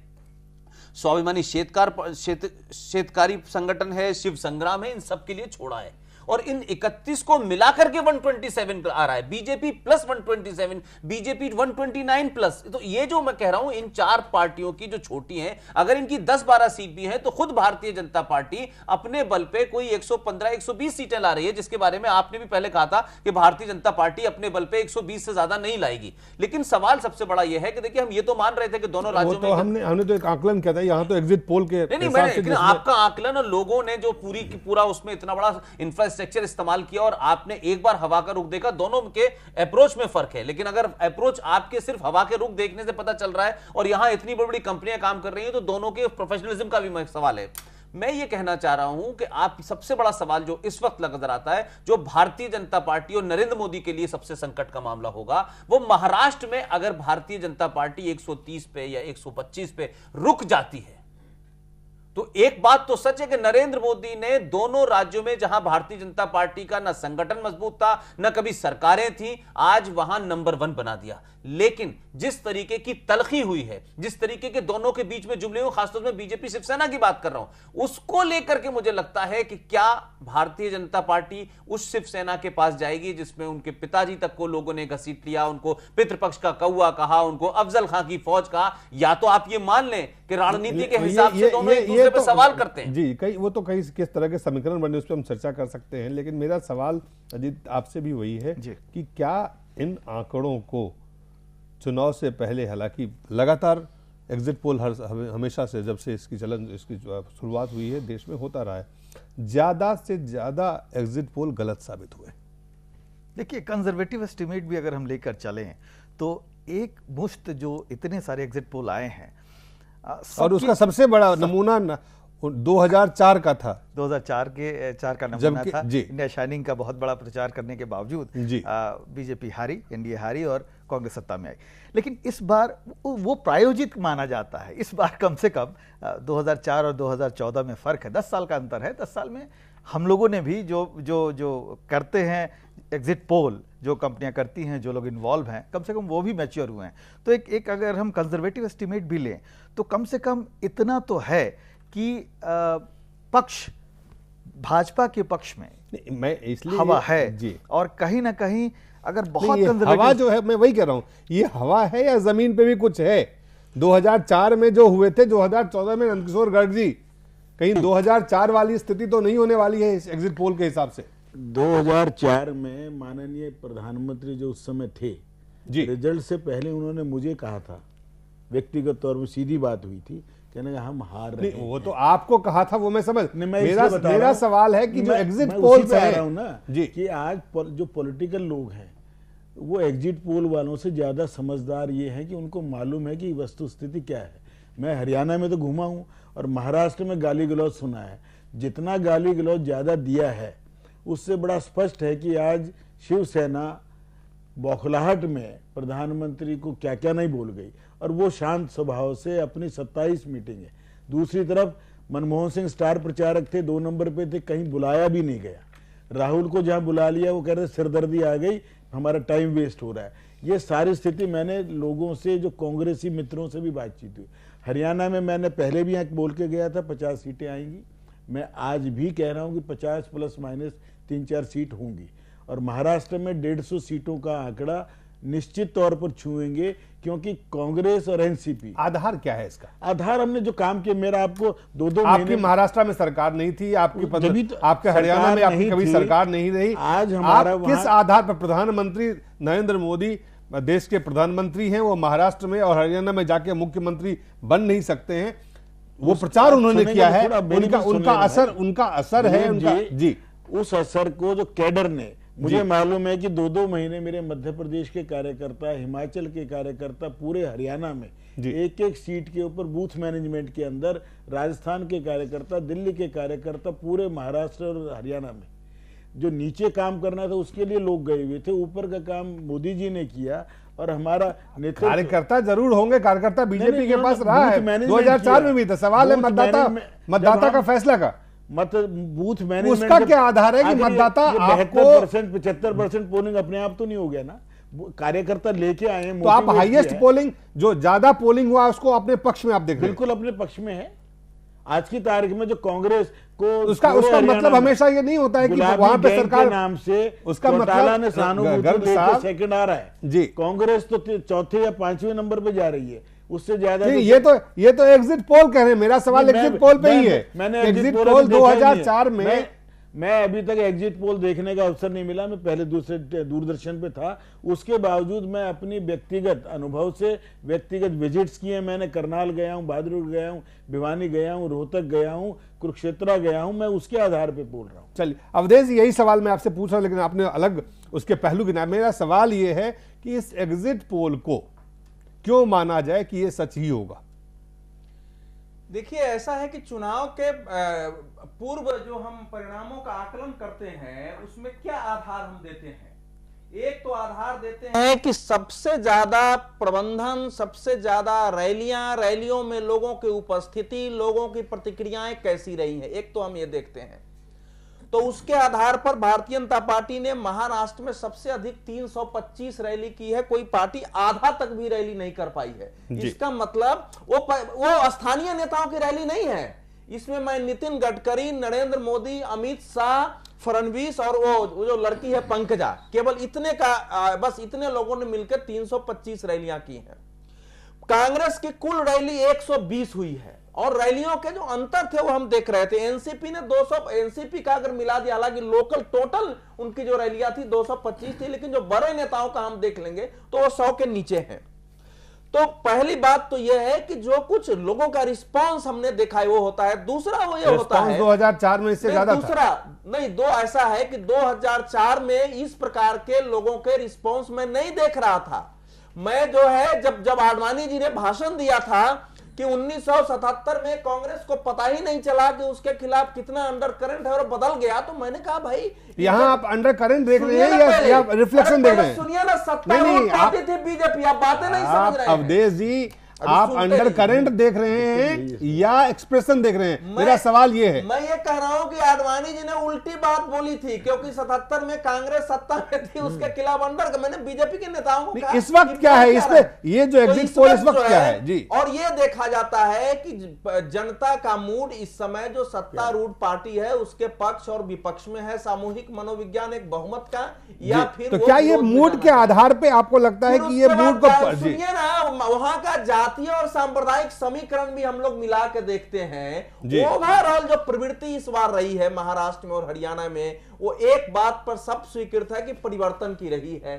स्वाभिमानी शेतकारी संगठन है, शिव संग्राम है, इन सब के लिए छोड़ा है। और इन 31 को मिलाकर के 127 आ रहा है, बीजेपी प्लस 127, बीजेपी 129 प्लस। तो ये जो मैं कह रहा हूं, इन 4 पार्टियों की जो छोटी हैं, अगर इनकी 10-12 सीट भी हैं तो खुद भारतीय जनता पार्टी अपने बल पे कोई 115-120 सीटें ला रही है, जिसके बारे में आपने भी पहले कहा था कि भारतीय जनता पार्टी अपने बल पे 120 से ज्यादा नहीं लाएगी। लेकिन सवाल सबसे बड़ा यह है कि देखिए, हम ये तो मान रहे थे कि दोनों राज्यों में हमने तो एक आकलन किया था, यहां तो एग्जिट पोल के नहीं, आपका आकलन और लोगों ने जो पूरा उसमें इतना बड़ा इंफ्रास्ट्रक्चर इस्तेमाल किया और आपने एक बार हवा का रुख देखा, दोनों के अप्रोच में फर्क है। लेकिन अगर अप्रोच आपके सिर्फ हवा के रुख देखने से पता चल रहा है और यहां इतनी बड़ी कंपनियां काम कर रही हैं, तो दोनों के प्रोफेशनलिज्म का भी सवाल है। मैं ये कहना चाह रहा हूं कि आप सबसे बड़ा सवाल जो इस वक्त नजर आता है, जो भारतीय जनता पार्टी और नरेंद्र मोदी के लिए सबसे संकट का मामला होगा, वो महाराष्ट्र में अगर भारतीय जनता पार्टी 130 पे या 125 पे रुक जाती है, तो एक बात तो सच है कि नरेंद्र मोदी ने दोनों राज्यों में जहां भारतीय जनता पार्टी का ना संगठन मजबूत था, ना कभी सरकारें थी, आज वहां नंबर 1 बना दिया। लेकिन जिस तरीके की तलखी हुई है, जिस तरीके के दोनों के बीच में जुमले हुए, खासतौर में बीजेपी शिवसेना की बात कर रहा हूं, उसको लेकर के मुझे लगता है कि क्या भारतीय जनता पार्टी उस शिवसेना के पास जाएगी जिसमें उनके पिताजी तक को लोगों ने घसीट लिया, उनको पितृपक्ष का कौवा कहा, उनको अफजल खां की फौज कहा। या तो आप ये मान लें कि राजनीति के हिसाब से दोनों एक दूसरे पे सवाल करते हैं। जी, कई किस तरह के समीकरण बने, उस पर हम चर्चा कर सकते हैं। लेकिन मेरा सवाल अजीत आपसे भी वही है कि क्या इन आंकड़ों को चुनाव से पहले, हालांकि लगातार एग्जिट पोल हमेशा से, जब से इसकी शुरुआत हुई है, देश में होता रहा है, ज्यादा से ज्यादा एग्जिट पोल गलत साबित हुए? देखिए, कंजर्वेटिव एस्टिमेट भी अगर हम लेकर चलें तो एक मुश्त जो इतने सारे एग्जिट पोल आए हैं, और उसका सबसे बड़ा नमूना 2004 का था। 2004 का नमूना था। इंडिया शाइनिंग का बहुत बड़ा प्रचार करने के बावजूद बीजेपी हारी, एनडीए हारी और कांग्रेस सत्ता में आई। लेकिन इस बार वो प्रायोजित माना जाता है। इस बार कम से कम 2004 और 2014 में फर्क है, 10 साल का अंतर है। 10 साल में हम लोगों ने भी जो करते हैं एग्जिट पोल, जो कंपनियां करती हैं, जो लोग इन्वॉल्व हैं, कम से कम वो भी मैच्योर हुए हैं। तो एक अगर हम कंजर्वेटिव एस्टिमेट भी लें तो कम से कम इतना तो है कि पक्ष भाजपा के पक्ष में मैं इसलिए हवा है जी। और कहीं ना कहीं अगर बहुत हवा जो है, मैं वही कह रहा हूं, ये हवा है या जमीन पे भी कुछ है? 2004 में जो हुए थे, 2014 में नंदकिशोर गर्ग जी, कहीं 2004 वाली स्थिति तो नहीं होने वाली है इस एग्जिट पोल के हिसाब से? 2004 में माननीय प्रधानमंत्री जो उस समय थे जी, रिजल्ट से पहले उन्होंने मुझे कहा था, व्यक्तिगत तौर पर सीधी बात हुई थी, कहने हम हार रहे हैं। वो तो आपको कहा था, वो मैं समझ, मेरा सवाल है कि जो एग्जिट पोल पे आ रहा हूं ना जी, कि आज जो पॉलिटिकल लोग हैं वो एग्जिट पोल वालों से ज्यादा समझदार ये है कि उनको मालूम है कि वस्तु स्थिति क्या है। मैं हरियाणा में तो घूमा हूं और महाराष्ट्र में गाली गलौज सुना है। जितना गाली गलौज ज्यादा दिया है, उससे बड़ा स्पष्ट है कि आज शिवसेना बौखलाहट में प्रधानमंत्री को क्या क्या नहीं बोल गई, और वो शांत स्वभाव से अपनी 27 मीटिंग है। दूसरी तरफ मनमोहन सिंह स्टार प्रचारक थे, 2 नंबर पे थे, कहीं बुलाया भी नहीं गया। राहुल को जहां बुला लिया वो कह रहे सिरदर्दी आ गई, हमारा टाइम वेस्ट हो रहा है। ये सारी स्थिति मैंने लोगों से, जो कांग्रेसी मित्रों से भी बातचीत हुई। हरियाणा में मैंने पहले भी यहाँ बोल के गया था 50 सीटें आएंगी, मैं आज भी कह रहा हूँ कि 50 ± 3-4 सीट होंगी। और महाराष्ट्र में 150 सीटों का आंकड़ा निश्चित तौर पर छुएंगे, क्योंकि कांग्रेस और एनसीपी। आधार क्या है इसका? आधार हमने जो काम किया, मेरा आपको 2-2 आपकी महीने महाराष्ट्र में सरकार नहीं थी, आपकी तो आपके हरियाणा में आपकी कभी सरकार नहीं रही। आज हमारा आप किस आधार पर प्रधानमंत्री नरेंद्र मोदी देश के प्रधानमंत्री हैं, वो महाराष्ट्र में और हरियाणा में जाके मुख्यमंत्री बन नहीं सकते हैं? वो प्रचार उन्होंने किया है, उनका असर है उनका। जी, उस असर को जो कैडर ने, मुझे मालूम है कि 2-2 महीने मेरे मध्य प्रदेश के कार्यकर्ता, हिमाचल के कार्यकर्ता, पूरे हरियाणा में एक एक सीट के ऊपर बूथ मैनेजमेंट के अंदर, राजस्थान के कार्यकर्ता, दिल्ली के कार्यकर्ता, पूरे महाराष्ट्र और हरियाणा में जो नीचे काम करना था उसके लिए लोग गए हुए थे। ऊपर का काम मोदी जी ने किया और हमारा नेतृत्व। कार्यकर्ता जरूर होंगे, कार्यकर्ता बीजेपी के पास रहा है, 2004 में भी था। सवाल है मतदाता का फैसला का, बूथ मैनेजमेंट उसका क्या आधार है कि मतदाता आपको 75% पोलिंग अपने आप तो नहीं हो गया ना, कार्यकर्ता लेके आए हैं। तो आप हाईएस्ट पोलिंग, जो ज्यादा पोलिंग हुआ उसको अपने पक्ष में आप देख रहे हैं? बिल्कुल अपने पक्ष में है। आज की तारीख में जो कांग्रेस को, उसका मतलब हमेशा ये नहीं होता है कि वहां पे सरकार नाम से उसका मतलब सेकंड आ रहा है जी, कांग्रेस तो 4थे या 5वें नंबर पे जा रही है, उससे ज्यादा। ये तो एग्जिट पोल कह रहे हैं। मेरा सवाल एग्जिट पोल पे ही है। मैंने एग्जिट पोल 2004 में, मैं अभी तक एग्जिट पोल देखने का अवसर नहीं मिला। मैं पहले दूसरे दूरदर्शन पे था, उसके बावजूद मैं अपनी व्यक्तिगत अनुभव से व्यक्तिगत विजिट्स किए। मैंने करनाल गया हूं, बहादुरगढ़ गया हूं, भिवानी गया हूं, रोहतक गया हूं, कुरुक्षेत्र गया हूं। मैं उसके आधार पे बोल रहा हूं। चलिए अवधेश, यही सवाल मैं आपसे पूछ रहा हूं, लेकिन आपने अलग उसके पहलू गिनाए। मेरा सवाल ये है कि इस एग्जिट पोल को क्यों माना जाए कि ये सच ही होगा? देखिए, ऐसा है कि चुनाव के पूर्व जो हम परिणामों का आकलन करते हैं, उसमें क्या आधार हम देते हैं? एक तो आधार देते हैं कि सबसे ज्यादा प्रबंधन, सबसे ज्यादा रैलियों में लोगों की उपस्थिति, लोगों की प्रतिक्रियाएं कैसी रही हैं, एक तो हम ये देखते हैं। तो उसके आधार पर भारतीय जनता पार्टी ने महाराष्ट्र में सबसे अधिक 325 रैली की है। कोई पार्टी आधा तक भी रैली नहीं कर पाई है। इसका मतलब वो स्थानीय नेताओं की रैली नहीं है। इसमें मैं नितिन गडकरी, नरेंद्र मोदी, अमित शाह, फडणवीस और वो जो लड़की है पंकजा, केवल इतने का, बस इतने लोगों ने मिलकर 325 रैलियां की हैं। कांग्रेस की कुल रैली 120 हुई है और रैलियों के जो अंतर थे वो हम देख रहे थे। एनसीपी ने 200, एनसीपी का अगर मिला दिया, हालांकि लोकल टोटल उनकी जो रैलियां थी 225 थी, लेकिन जो बड़े नेताओं का हम देख लेंगे तो वो 100 के नीचे हैं। तो पहली बात तो यह है कि जो कुछ लोगों का रिस्पांस हमने देखा है वो होता है। दूसरा वो ये होता है 2004 में इससे ज्यादा दूसरा नहीं, दो ऐसा है कि 2004 में इस प्रकार के लोगों के रिस्पांस में नहीं देख रहा था। मैं जो है जब आडवाणी जी ने भाषण दिया था कि 1977 में कांग्रेस को पता ही नहीं चला कि उसके खिलाफ कितना अंडर करंट है और बदल गया, तो मैंने कहा भाई यहां आप अंडर करंट देख रहे हैं या रिफ्लेक्शन देख रहे हैं? सुनिए ना, सत्तारूढ़ पार्टी थी बीजेपी, आप बातें नहीं समझ रहे हैं। अवधेश जी, आप अंडर करंट देख रहे हैं या एक्सप्रेशन देख रहे हैं? मेरा सवाल ये है। मैं ये कह रहा हूं कि आडवाणी जी ने उल्टी बात बोली थी, क्योंकि 77 में कांग्रेस सत्ता में थी, उसके खिलाफ अंडर। मैंने बीजेपी के नेताओं को कहा इस वक्त क्या है इसमें, ये जो एग्जिट पोल इस वक्त क्या है जी? और ये देखा जाता है कि जनता का मूड इस समय जो सत्तारूढ़ पार्टी है उसके पक्ष और विपक्ष में है। सामूहिक मनोविज्ञान एक बहुमत का, या फिर तो क्या ये मूड के आधार पे आपको लगता है कि ये मूड को? सुनिए ना, वहां का जातीय और सांप्रदायिक समीकरण भी हम लोग मिला के देखते हैं। ओवरऑल जो प्रवृत्ति इस बार रही है महाराष्ट्र में और हरियाणा में, वो एक बात पर सब स्वीकृत है कि परिवर्तन की रही है।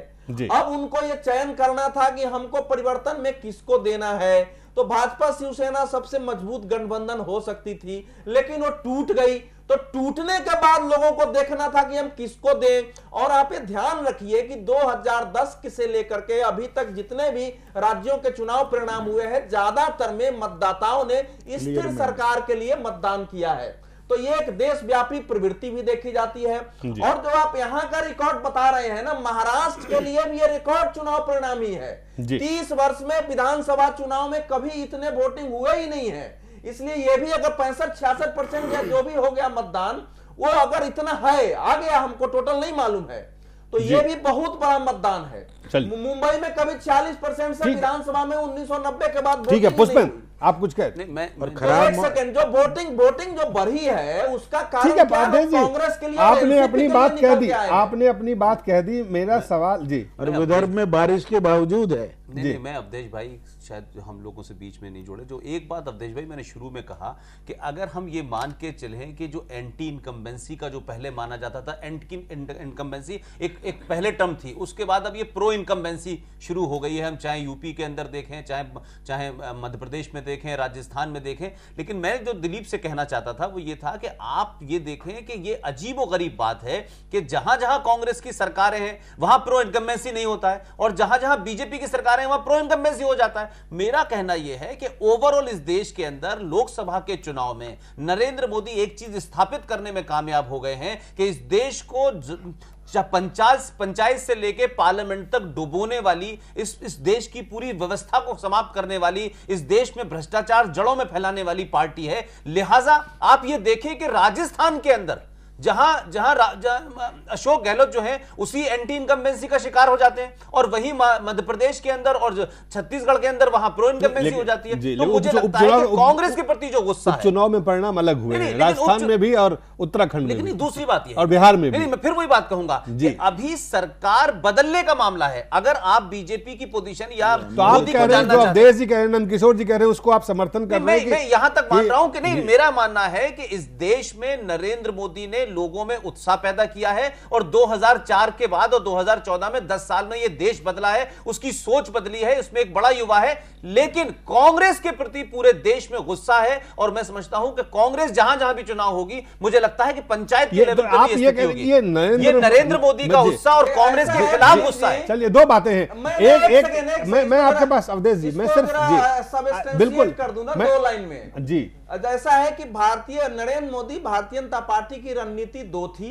अब उनको ये चयन करना था कि हमको परिवर्तन में किसको देना है। तो भाजपा शिवसेना सबसे मजबूत गठबंधन हो सकती थी, लेकिन वो टूट गई। तो टूटने के बाद लोगों को देखना था कि हम किसको दें। और आप ये ध्यान रखिए कि 2010 से लेकर के अभी तक जितने भी राज्यों के चुनाव परिणाम हुए हैं, ज्यादातर में मतदाताओं ने स्थिर सरकार के लिए मतदान किया है। तो ये एक देशव्यापी प्रवृत्ति भी देखी जाती है। और जो आप यहाँ का रिकॉर्ड बता रहे हैं ना, महाराष्ट्र के लिए भी ये रिकॉर्ड चुनाव परिणाम ही है। 30 वर्ष में विधानसभा चुनाव में कभी इतने वोटिंग हुए ही नहीं है। इसलिए ये भी अगर 65-66% या जो भी हो गया मतदान, वो अगर इतना है, आ गया, हमको टोटल नहीं मालूम है, तो ये भी बहुत बड़ा मतदान है। मुंबई में कभी 40% से विधानसभा में 1990 के बाद। ठीक है पुष्पेंद्र, आप कुछ कह नहीं, मैं और तो खराब एक सेकंड, जो वोटिंग जो बढ़ी है उसका कारण ठीक है क्या है? पांडेय जी, कांग्रेस के लिए और आपने NCP अपनी के लिए बात कह निकल दी, के आए हैं। आपने अपनी बात कह दी। मेरा सवाल जी, और विदर्भ में बारिश के बावजूद है। नहीं, मैं अवधेश भाई शायद हम लोगों से बीच में नहीं जोड़े। जो एक बात अवधेश भाई मैंने शुरू में कहा कि अगर हम ये मान के चले कि जो एंटी इनकम्बेंसी का जो पहले माना जाता था, एंटी इनकम्बेंसी एक पहले टर्म थी, उसके बाद अब ये प्रो इनकम्बेंसी शुरू हो गई है। हम चाहे यूपी के अंदर देखें, चाहे मध्य प्रदेश में देखें, राजस्थान में देखें। लेकिन मैं जो दिलीप से कहना चाहता था वो ये था कि आप ये देखें कि ये अजीबोगरीब बात है कि जहां जहां कांग्रेस की सरकारें हैं वहां प्रो इनकम्बेंसी नहीं होता है, और जहां जहां बीजेपी की सरकारें हैं वहां प्रो इनकम्बेंसी हो जाता है। मेरा कहना यह है कि ओवरऑल इस देश के अंदर लोकसभा के चुनाव में नरेंद्र मोदी एक चीज स्थापित करने में कामयाब हो गए हैं कि इस देश को पंचायत से लेके पार्लियामेंट तक डुबोने वाली, इस देश की पूरी व्यवस्था को समाप्त करने वाली, इस देश में भ्रष्टाचार जड़ों में फैलाने वाली पार्टी है। लिहाजा आप ये देखें कि राजस्थान के अंदर जहां अशोक गहलोत जो है उसी एंटी इनकम्बेंसी का शिकार हो जाते हैं, और वहीं मध्य प्रदेश के अंदर और छत्तीसगढ़ के अंदर वहां प्रो इनकम्बेंसी हो जाती है। तो मुझे लगता है कि कांग्रेस के प्रति जो गुस्सा है, चुनाव में परिणाम अलग हुए हैं, राजस्थान में भी और उत्तराखंड में भी। दूसरी बात यह और बिहार में भी। मैं फिर वही बात कहूंगा कि अभी सरकार बदलने का मामला है। अगर आप बीजेपी की पोजीशन या तो आप कह रहे हैं, जो अवधेश जी कह रहे हैं, नंदकिशोर जी कह रहे हैं, उसको आप समर्थन कर रहे हैं? मैं यहां तक मान रहा हूं कि नहीं, मेरा मानना है कि इस देश में नरेंद्र मोदी ने लोगों में उत्साह पैदा किया है, और 2004 के बाद और 2014 में 10 साल में यह देश बदला है, उसकी सोच बदली है, उसमें एक बड़ा युवा है। लेकिन कांग्रेस के प्रति पूरे देश में गुस्सा है, और मैं समझता हूं कि कांग्रेस जहां जहां भी चुनाव होगी, मुझे लगता है कि पंचायत के लेवल पर भी स्थिति होगी। ये नरेंद्र मोदी का गुस्सा और कांग्रेस के खिलाफ गुस्सा है। चलिए, दो बातें हैं। मैं आपके पास अवधेश जी, मैं सिर्फ जी बिल्कुल कर दूं ना 2 लाइन में जी। ऐसा है कि नरेंद्र मोदी भारतीय जनता पार्टी की रणनीति 2 थी।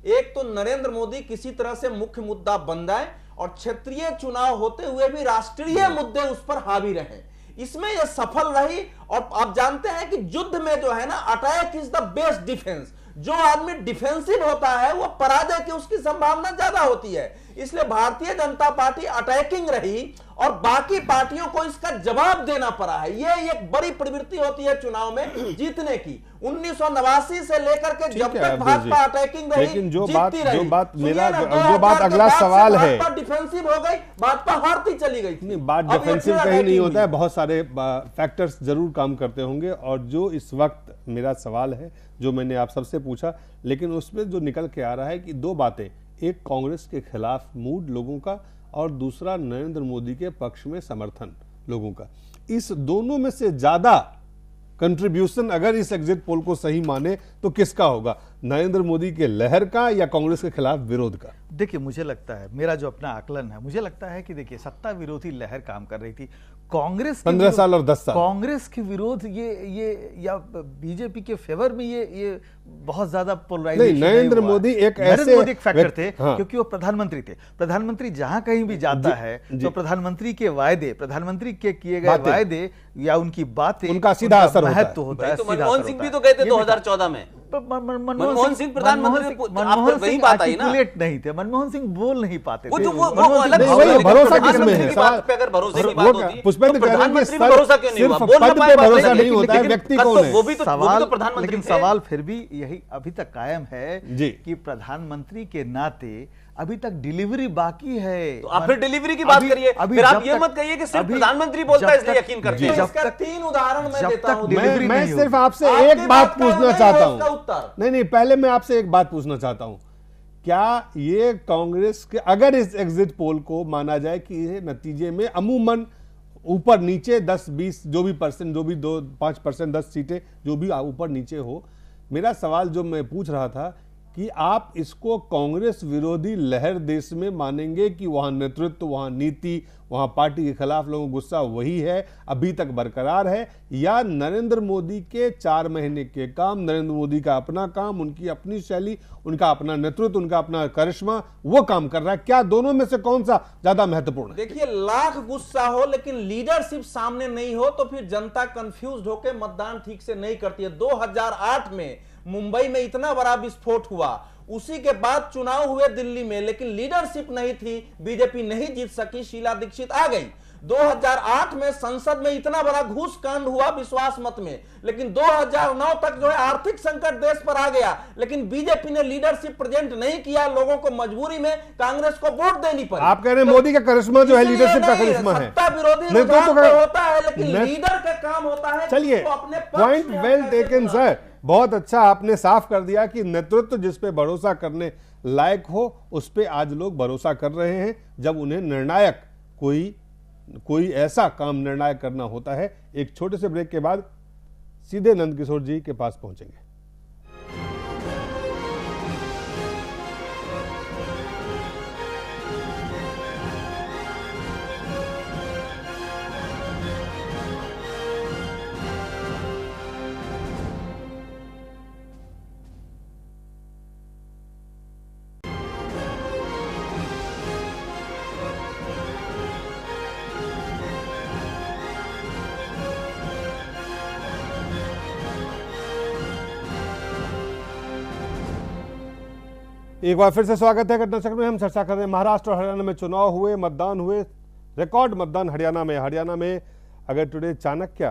एक तो नरेंद्र मोदी किसी तरह से मुख्य मुद्दा बन जाए, और क्षेत्रीय चुनाव होते हुए भी राष्ट्रीय मुद्दे उस पर हावी रहे। इसमें यह सफल रही, और आप जानते हैं कि युद्ध में जो है ना, attack is the best defence. जो आदमी डिफेंसिव होता है वो पराजय की उसकी संभावना ज्यादा होती है। इसलिए भारतीय जनता पार्टी अटैकिंग रही, और बाकी पार्टियों को इसका जवाब देना पड़ा है। ये एक बड़ी प्रवृत्ति होती है चुनाव में जीतने की। 1989 से लेकर के जब तक भाजपा अटैकिंग रही, लेकिन जो बात अगला सवाल है, भाजपा डिफेंसिव हो गई, भाजपा हारती चली गई। नहीं, बात डिफेंसिव कहीं नहीं होता है, बहुत सारे फैक्टर्स जरूर काम करते होंगे। और जो इस वक्त मेरा सवाल है, जो मैंने आप सबसे पूछा, लेकिन उसमें जो निकल के आ रहा है कि 2 बातें, एक कांग्रेस के खिलाफ मूड लोगों का, और दूसरा नरेंद्र मोदी के पक्ष में समर्थन लोगों का। इस दोनों में से ज्यादा कंट्रीब्यूशन अगर इस एग्जिट पोल को सही माने तो किसका होगा, नरेंद्र मोदी के लहर का या कांग्रेस के खिलाफ विरोध का? देखिए, मुझे लगता है, मेरा जो अपना आकलन है, मुझे लगता है कि देखिए, सत्ता विरोधी लहर काम कर रही थी। कांग्रेस 15 साल और 10 साल कांग्रेस के विरोध ये या बीजेपी के फेवर में ये बहुत ज्यादा पोलराइजेशन नहीं। नरेंद्र मोदी एक फैक्टर थे, क्योंकि वो प्रधानमंत्री थे। प्रधानमंत्री जहां कहीं भी जाता है तो प्रधानमंत्री के वायदे, प्रधानमंत्री के किए गए वायदे या उनकी बातें, उनका सीधा असर होता है। मनमोहन सिंह भी तो गए थे 2014 में। मनमोहन सिंह प्रधानमंत्री, मनमोहन सिंह बात आई ना, नहीं थे, मनमोहन सिंह बोल नहीं पाते थे। भरोसा किसमें है? अगर भरोसे की बात होती पुष्पेंद्र कह रहे हैं कि भरोसा क्यों नहीं हुआ, पद पे भरोसा नहीं होता है, व्यक्ति कौन है? वो भी तो प्रधानमंत्री। लेकिन सवाल फिर भी यही अभी तक कायम है कि प्रधानमंत्री के नाते अभी तक डिलीवरी बाकी है। तो आप फिर डिलीवरी की बात करिए, फिर आप ये मत कहिए कि सिर्फ प्रधानमंत्री बोलता है इसलिए यकीन करते हैं। इसका 3 उदाहरण मैं देता हूं। मैं सिर्फ आपसे एक बात पूछना चाहता हूं। नहीं, पहले मैं आपसे एक बात पूछना चाहता हूं। क्या ये कांग्रेस के, अगर इस एग्जिट पोल को माना जाए कि ये नतीजे में अमूमन ऊपर नीचे 10-20 जो भी परसेंट, जो भी 2-5%, 10 सीटें जो भी ऊपर नीचे हो, मेरा सवाल जो मैं पूछ रहा था कि आप इसको कांग्रेस विरोधी लहर देश में मानेंगे कि वहां नेतृत्व, वहां नीति, वहां पार्टी के खिलाफ लोगों का गुस्सा वही है, अभी तक बरकरार है, या नरेंद्र मोदी के 4 महीने के काम, नरेंद्र मोदी का अपना काम, उनकी अपनी शैली, उनका अपना नेतृत्व, उनका अपना करिश्मा, वो काम कर रहा है? क्या दोनों में से कौन सा ज्यादा महत्वपूर्ण है? देखिए, लाख गुस्सा हो लेकिन लीडरशिप सामने नहीं हो तो फिर जनता कंफ्यूज होकर मतदान ठीक से नहीं करती है। 2008 में मुंबई में इतना बड़ा विस्फोट हुआ, उसी के बाद चुनाव हुए दिल्ली में, लेकिन लीडरशिप नहीं थी, बीजेपी नहीं जीत सकी, शीला दीक्षित आ गई। 2008 में संसद में इतना बड़ा घूस कांड हुआ विश्वास मत में, लेकिन 2009 तक जो है आर्थिक संकट देश पर आ गया, लेकिन बीजेपी ने लीडरशिप प्रेजेंट नहीं किया, लोगों को मजबूरी में कांग्रेस को वोट देनी पड़ी। आप कह रहे हैं मोदी का करिश्मा जो है लीडरशिप का करिश्मा है, सत्ता विरोधी होता है, लेकिन लीडर का काम होता है। चलिए, पॉइंट वेल टेकन सर, बहुत अच्छा आपने साफ कर दिया कि नेतृत्व जिस पे भरोसा करने लायक हो उस पे आज लोग भरोसा कर रहे हैं जब उन्हें निर्णायक कोई ऐसा काम निर्णायक करना होता है। एक छोटे से ब्रेक के बाद सीधे नंदकिशोर जी के पास पहुंचेंगे। एक बार फिर से स्वागत है घटना चक्र में। हम चर्चा कर रहे हैं महाराष्ट्र और हरियाणा में चुनाव हुए, मतदान हुए, रिकॉर्ड मतदान हरियाणा में अगर टुडे चाणक्य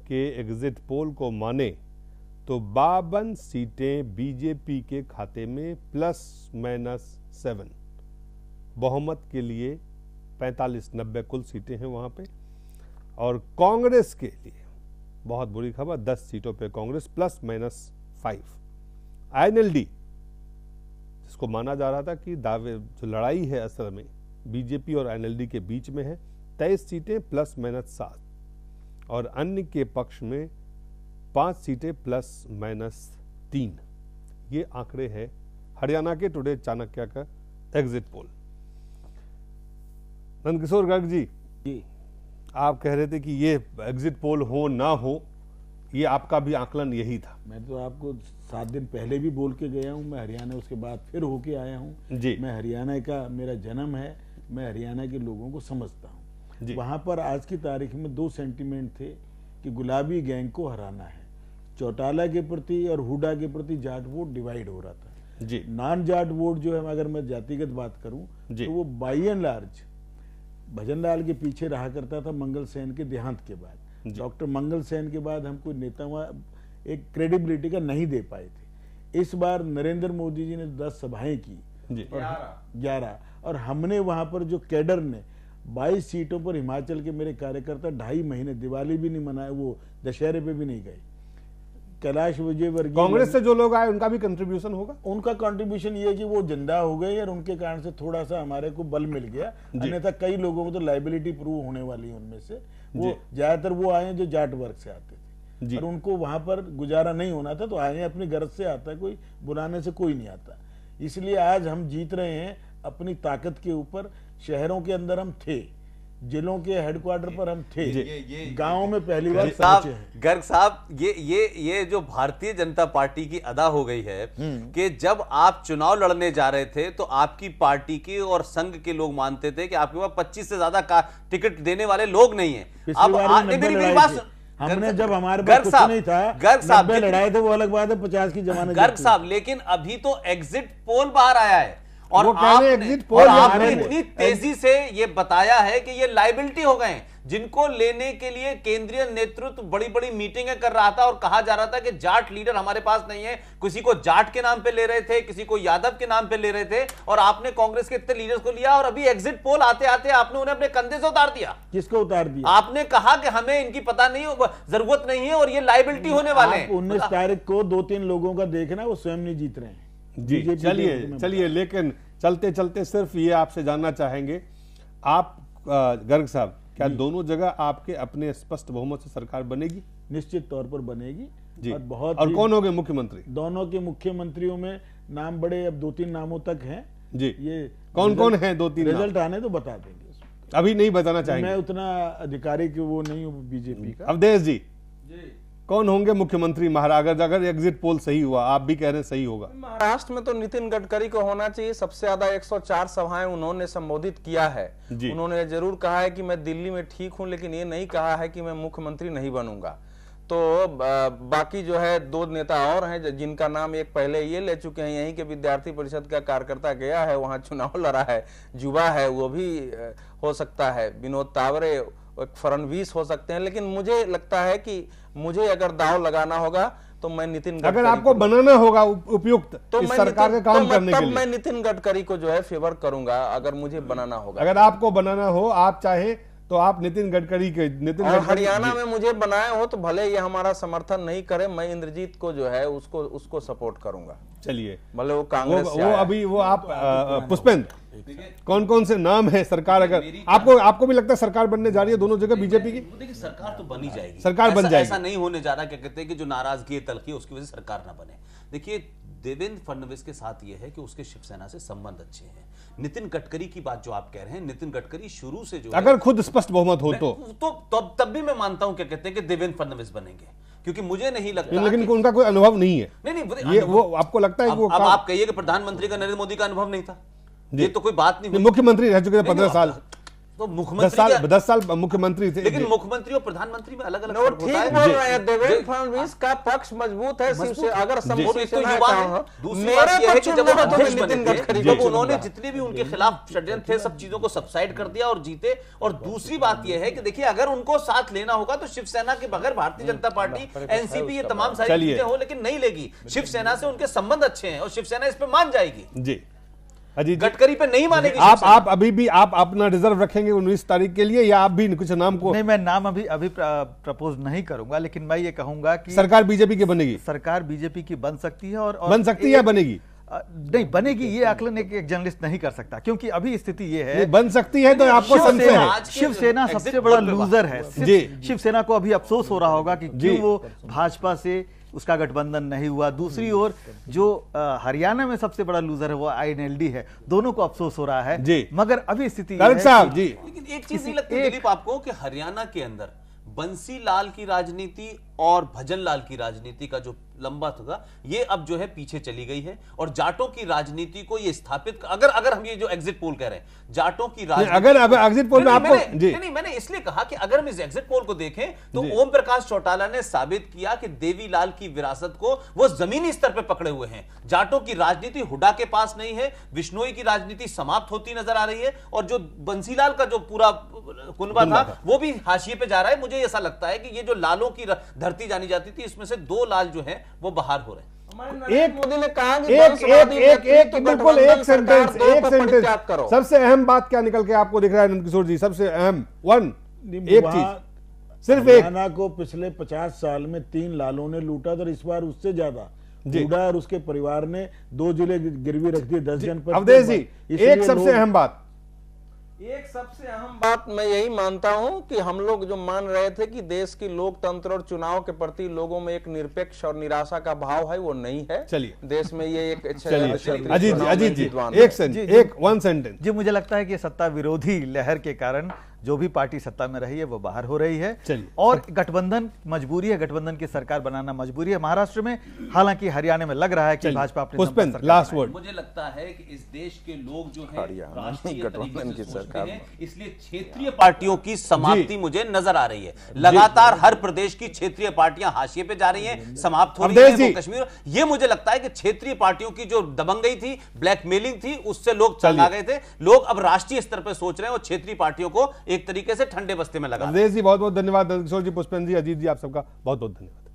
के एग्जिट पोल को माने तो 52 सीटें बीजेपी के खाते में ±7, बहुमत के लिए 45-90 कुल सीटें हैं वहां पे, और कांग्रेस के लिए बहुत बुरी खबर 10 सीटों पे कांग्रेस ±5। INLD जिसको माना जा रहा था कि दावे जो लड़ाई है असल में बीजेपी और INLD के बीच में है, 23 सीटें ±7, और अन्य के पक्ष में 5 सीटें ±3। ये आंकड़े हैं हरियाणा के टुडे चाणक्य का एग्जिट पोल। नंदकिशोर गर्ग जी, आप कह रहे थे कि ये एग्जिट पोल हो ना हो, ये आपका भी आकलन यही था। मैं तो आपको 7 दिन पहले भी बोल के गया हूँ, मैं हरियाणा उसके बाद फिर होके आया हूँ जी। मैं हरियाणा का, मेरा जन्म है, मैं हरियाणा के लोगों को समझता हूँ। वहाँ पर आज की तारीख में 2 सेंटीमेंट थे कि गुलाबी गैंग को हराना है। चौटाला के प्रति और हुडा के प्रति जाट वोट डिवाइड हो रहा था जी। नॉन जाट वोट जो है, अगर मैं जातिगत बात करूँ तो वो बाई एंड लार्ज भजन लाल के पीछे रहा करता था मंगल सेन के देहांत के बाद। डॉक्टर मंगल सेन के बाद हम कोई नेता एक क्रेडिबिलिटी का नहीं दे पाए थे। इस बार नरेंद्र मोदी जी ने 10 सभाएं की, 11, और हमने वहां पर जो कैडर ने 22 सीटों पर हिमाचल के मेरे कार्यकर्ता 2.5 महीने दिवाली भी नहीं मनाए, वो दशहरे पे भी नहीं गए। कैलाश विजयवर्गीय कांग्रेस से जो लोग आए उनका भी कंट्रीब्यूशन होगा। उनका कंट्रीब्यूशन ये है कि वो जिंदा हो गए और उनके कारण से थोड़ा सा हमारे को बल मिल गया, अन्यथा कई लोगों को तो लाइबिलिटी प्रूव होने वाली है उनमें से। वो ज्यादातर वो आए जो जाट वर्ग से आते थे और उनको वहां पर गुजारा नहीं होना था, तो आए अपनी गरज से आता है, कोई बुलाने से कोई नहीं आता। इसलिए आज हम जीत रहे हैं अपनी ताकत के ऊपर। शहरों के अंदर हम थे, जिलों के हेडक्वार्टर पर हम थे, गांव में पहली बार पहुंचे हैं। गर्ग साहब, ये जो भारतीय जनता पार्टी की अदा हो गई है कि जब आप चुनाव लड़ने जा रहे थे तो आपकी पार्टी की और संघ के लोग मानते थे कि आपके पास 25 से ज्यादा का टिकट देने वाले लोग नहीं है। अब मेरी बात, हमने जब हमारे पास कुछ नहीं था, गर्ग साहब लड़ाए थे, वो अलग बात है, 50 की जमानत। गर्ग साहब, लेकिन अभी तो एग्जिट पोल बाहर आया है और आपने इतनी तेजी से ये बताया है कि ये लाइबिलिटी हो गए, जिनको लेने के लिए केंद्रीय नेतृत्व बड़ी बड़ी मीटिंगें कर रहा था और कहा जा रहा था कि जाट लीडर हमारे पास नहीं है। किसी को जाट के नाम पे ले रहे थे, किसी को यादव के नाम पे ले रहे थे, और आपने कांग्रेस के इतने लीडर्स को लिया और अभी एग्जिट पोल आते आते आपने उन्हें अपने कंधे से उतार दिया। किसको उतार दिया? आपने कहा कि हमें इनकी पता नहीं, जरूरत नहीं है और ये लाइबिलिटी होने वाले हैं। 19 तारीख को 2-3 लोगों का देखना, वो स्वयं नहीं जीत रहे हैं जी। चलिए, लेकिन चलते चलते सिर्फ ये आपसे जानना चाहेंगे, आप गर्ग साहब, क्या दोनों जगह आपके अपने स्पष्ट बहुमत से सरकार बनेगी? निश्चित तौर पर बनेगी जी। और कौन होंगे मुख्यमंत्री? दोनों के मुख्यमंत्रियों में नाम बड़े, अब 2-3 नामों तक हैं जी। ये कौन है 2-3 रिजल्ट आने तो बता देंगे, अभी नहीं बताना चाहेंगे। मैं उतना अधिकारी की वो नहीं हूँ बीजेपी का। अवधेश जी, कौन होंगे मुख्यमंत्री महाराष्ट्र अगर एग्जिट पोल सही हुआ? आप भी कह रहे हैं सही होगा। महाराष्ट्र में तो नितिन गडकरी को होना चाहिए। सबसे ज्यादा 104 सभाएं उन्होंने संबोधित किया है। उन्होंने जरूर कहा है कि मैं दिल्ली में ठीक हूं, लेकिन ये नहीं कहा है कि मैं मुख्यमंत्री नहीं बनूंगा। तो बाकी जो है 2 नेता और हैं जिनका नाम एक पहले ये ले चुके हैं, यहीं के विद्यार्थी परिषद का कार्यकर्ता गया है, वहां चुनाव लड़ा है, युवा है, वो भी हो सकता है, विनोद तावरे, फडणवीस हो सकते हैं। लेकिन मुझे लगता है कि मुझे अगर दांव लगाना होगा तो मैं नितिन गडकरी, अगर आपको बनाना होगा उपयुक्त तो इस सरकार के काम करने के लिए, मैं नितिन गडकरी को जो है फेवर करूंगा अगर मुझे बनाना होगा। अगर आपको बनाना हो, आप चाहें तो आप नितिन गडकरी के हरियाणा में मुझे बनाए हो तो भले ये हमारा समर्थन नहीं करे, मैं इंद्रजीत को जो है उसको सपोर्ट करूंगा। चलिए, भले वो कांग्रेस वो अभी वो आप पुष्पेंद्र, कौन कौन से नाम है सरकार, अगर आपको भी लगता है सरकार बनने जा रही है दोनों जगह बीजेपी की? देखिए, सरकार तो बनी जाएगी, सरकार बन जाएगी, ऐसा नहीं होने जा रहा क्या कहते हैं कि जो नाराजगी है तलखी उसकी वजह से सरकार ना बने। देखिए, देवेंद्र फडणवीस के साथ यह है कि उसके शिवसेना से संबंध अच्छे हैं। नितिन गडकरी की बात जो आप कह रहे हैं, नितिन गडकरी शुरू से जो अगर खुद स्पष्ट बहुमत हो तो तब भी मैं मानता हूं क्या कहते हैं कि देवेंद्र फडणवीस बनेंगे, क्योंकि मुझे नहीं लगता, लेकिन उनका कोई अनुभव नहीं है। नहीं, ये वो आपको लगता है कि वो अब आप कहिए कि प्रधानमंत्री का नरेंद्र मोदी का अनुभव नहीं था, ये तो कोई बात नहीं। मुख्यमंत्री रह चुके थे 15 साल, तो मुख्यमंत्री 10 साल मुख्यमंत्री थे, लेकिन मुख्यमंत्री और प्रधानमंत्री में अलग अलग ठीक बोल रहे हैं। देवेंद्र फडणवीस का पक्ष मजबूत है, अगर जब उन्होंने जितने भी उनके खिलाफ षड्यंत्र थे सब चीजों को सबसाइड कर दिया और जीते। और दूसरी बात यह है कि देखिए, अगर उनको साथ लेना होगा तो शिवसेना के बगैर भारतीय जनता पार्टी, एनसीपी, ये तमाम सारी चीजें हो, लेकिन नहीं लेगी। शिवसेना से उनके संबंध अच्छे हैं और शिवसेना इस पर मान जाएगी। जी, अजीत, गडकरी पे नहीं मानेगी। आप अभी भी आप अपना रिजर्व रखेंगे 19 तारीख के लिए, या आप भी कुछ नाम को? नहीं, मैं नाम अभी प्रपोज नहीं करूंगा, लेकिन मैं ये कहूंगा कि सरकार बीजेपी की बनेगी, सरकार बीजेपी की बन सकती है और बन सकती है, बनेगी नहीं बनेगी, ये आकलन एक जर्नलिस्ट नहीं कर सकता, क्योंकि अभी स्थिति ये है, बन सकती है तो आपको संशय है। शिवसेना सबसे बड़ा लूजर है जी। शिवसेना को अभी अफसोस हो रहा होगा कि क्यों वो भाजपा से उसका गठबंधन नहीं हुआ। दूसरी ओर जो हरियाणा में सबसे बड़ा लूजर है वो INLD है, दोनों को अफसोस हो रहा है जी। मगर अभी स्थिति साहब जी, लेकिन एक चीज नहीं लगती दिलीप आपको कि हरियाणा के अंदर बंसी लाल की राजनीति और भजन लाल की राजनीति का जो लंबा था ये अब जो है पीछे चली गई है, और जाटों की राजनीति को ये स्थापित, अगर हम ये जो एग्जिट पोल कह रहे हैं जाटों की राजनीति, अगर एग्जिट पोल में आपको नहीं, मैंने इसलिए कहा कि अगर हम इस एग्जिट पोल को देखें तो ओम प्रकाश चौटाला ने साबित किया कि देवीलाल की विरासत को वो जमीनी स्तर पर पकड़े हुए हैं। जाटों की राजनीति हुड्डा के पास नहीं है, बिश्नोई की राजनीति समाप्त होती नजर आ रही है, और जो बंसीलाल का जो पूरा कुनबा था वो भी हाशिए पे जा रहा है। मुझे ऐसा लगता है कि ये जो लालों की धरती जानी जाती थी, इसमें से 2 लाल जो हैं वो बाहर हो रहे हैं। एक मोदी ने कहा कि बिल्कुल एक सेंटेंस सबसे अहम बात क्या निकल के आपको दिख रहा है नंदकिशोर जी? सबसे अहम एक चीज, सिर्फ एक, हरियाणा को पिछले 50 साल में 3 लालों ने लूटा था, और इस बार उससे ज्यादा हुड्डा और उसके परिवार ने 2 जिले गिरवी रख दिए, 10 जनपद। अवधेश जी, एक सबसे अहम बात, एक सबसे अहम बात मैं यही मानता हूं कि हम लोग जो मान रहे थे कि देश की लोकतंत्र और चुनाव के प्रति लोगों में एक निरपेक्ष और निराशा का भाव है, वो नहीं है। चलिए, देश में ये एक अजीत जी एक वन सेंटेंस जी, मुझे लगता है कि सत्ता विरोधी लहर के कारण जो भी पार्टी सत्ता में रही है वो बाहर हो रही है, और गठबंधन मजबूरी है, गठबंधन की सरकार बनाना मजबूरी है महाराष्ट्र में। हालांकि हरियाणा में लग रहा है कि भाजपा अपने लास्ट वर्ड। मुझे लगता है कि इस देश के लोग जो है राष्ट्रीय गठबंधन की सरकार है, इसलिए क्षेत्रीय पार्टियों की समाप्ति मुझे नजर आ रही है। लगातार हर प्रदेश की क्षेत्रीय पार्टियां हाशिए पे जा रही हैं, समाप्त हो रही है। कश्मीर, ये मुझे लगता है कि क्षेत्रीय पार्टियों की जो दबंगई थी, ब्लैकमेलिंग थी, उससे लोग चला गए थे। लोग अब राष्ट्रीय स्तर पर सोच रहे हैं और क्षेत्रीय पार्टियों को एक तरीके से ठंडे बस्ते में लगा। अवधेश जी बहुत बहुत धन्यवाद, नंदकिशोर जी, पुष्पेंद्र जी, अजीत जी, आप सबका बहुत बहुत धन्यवाद।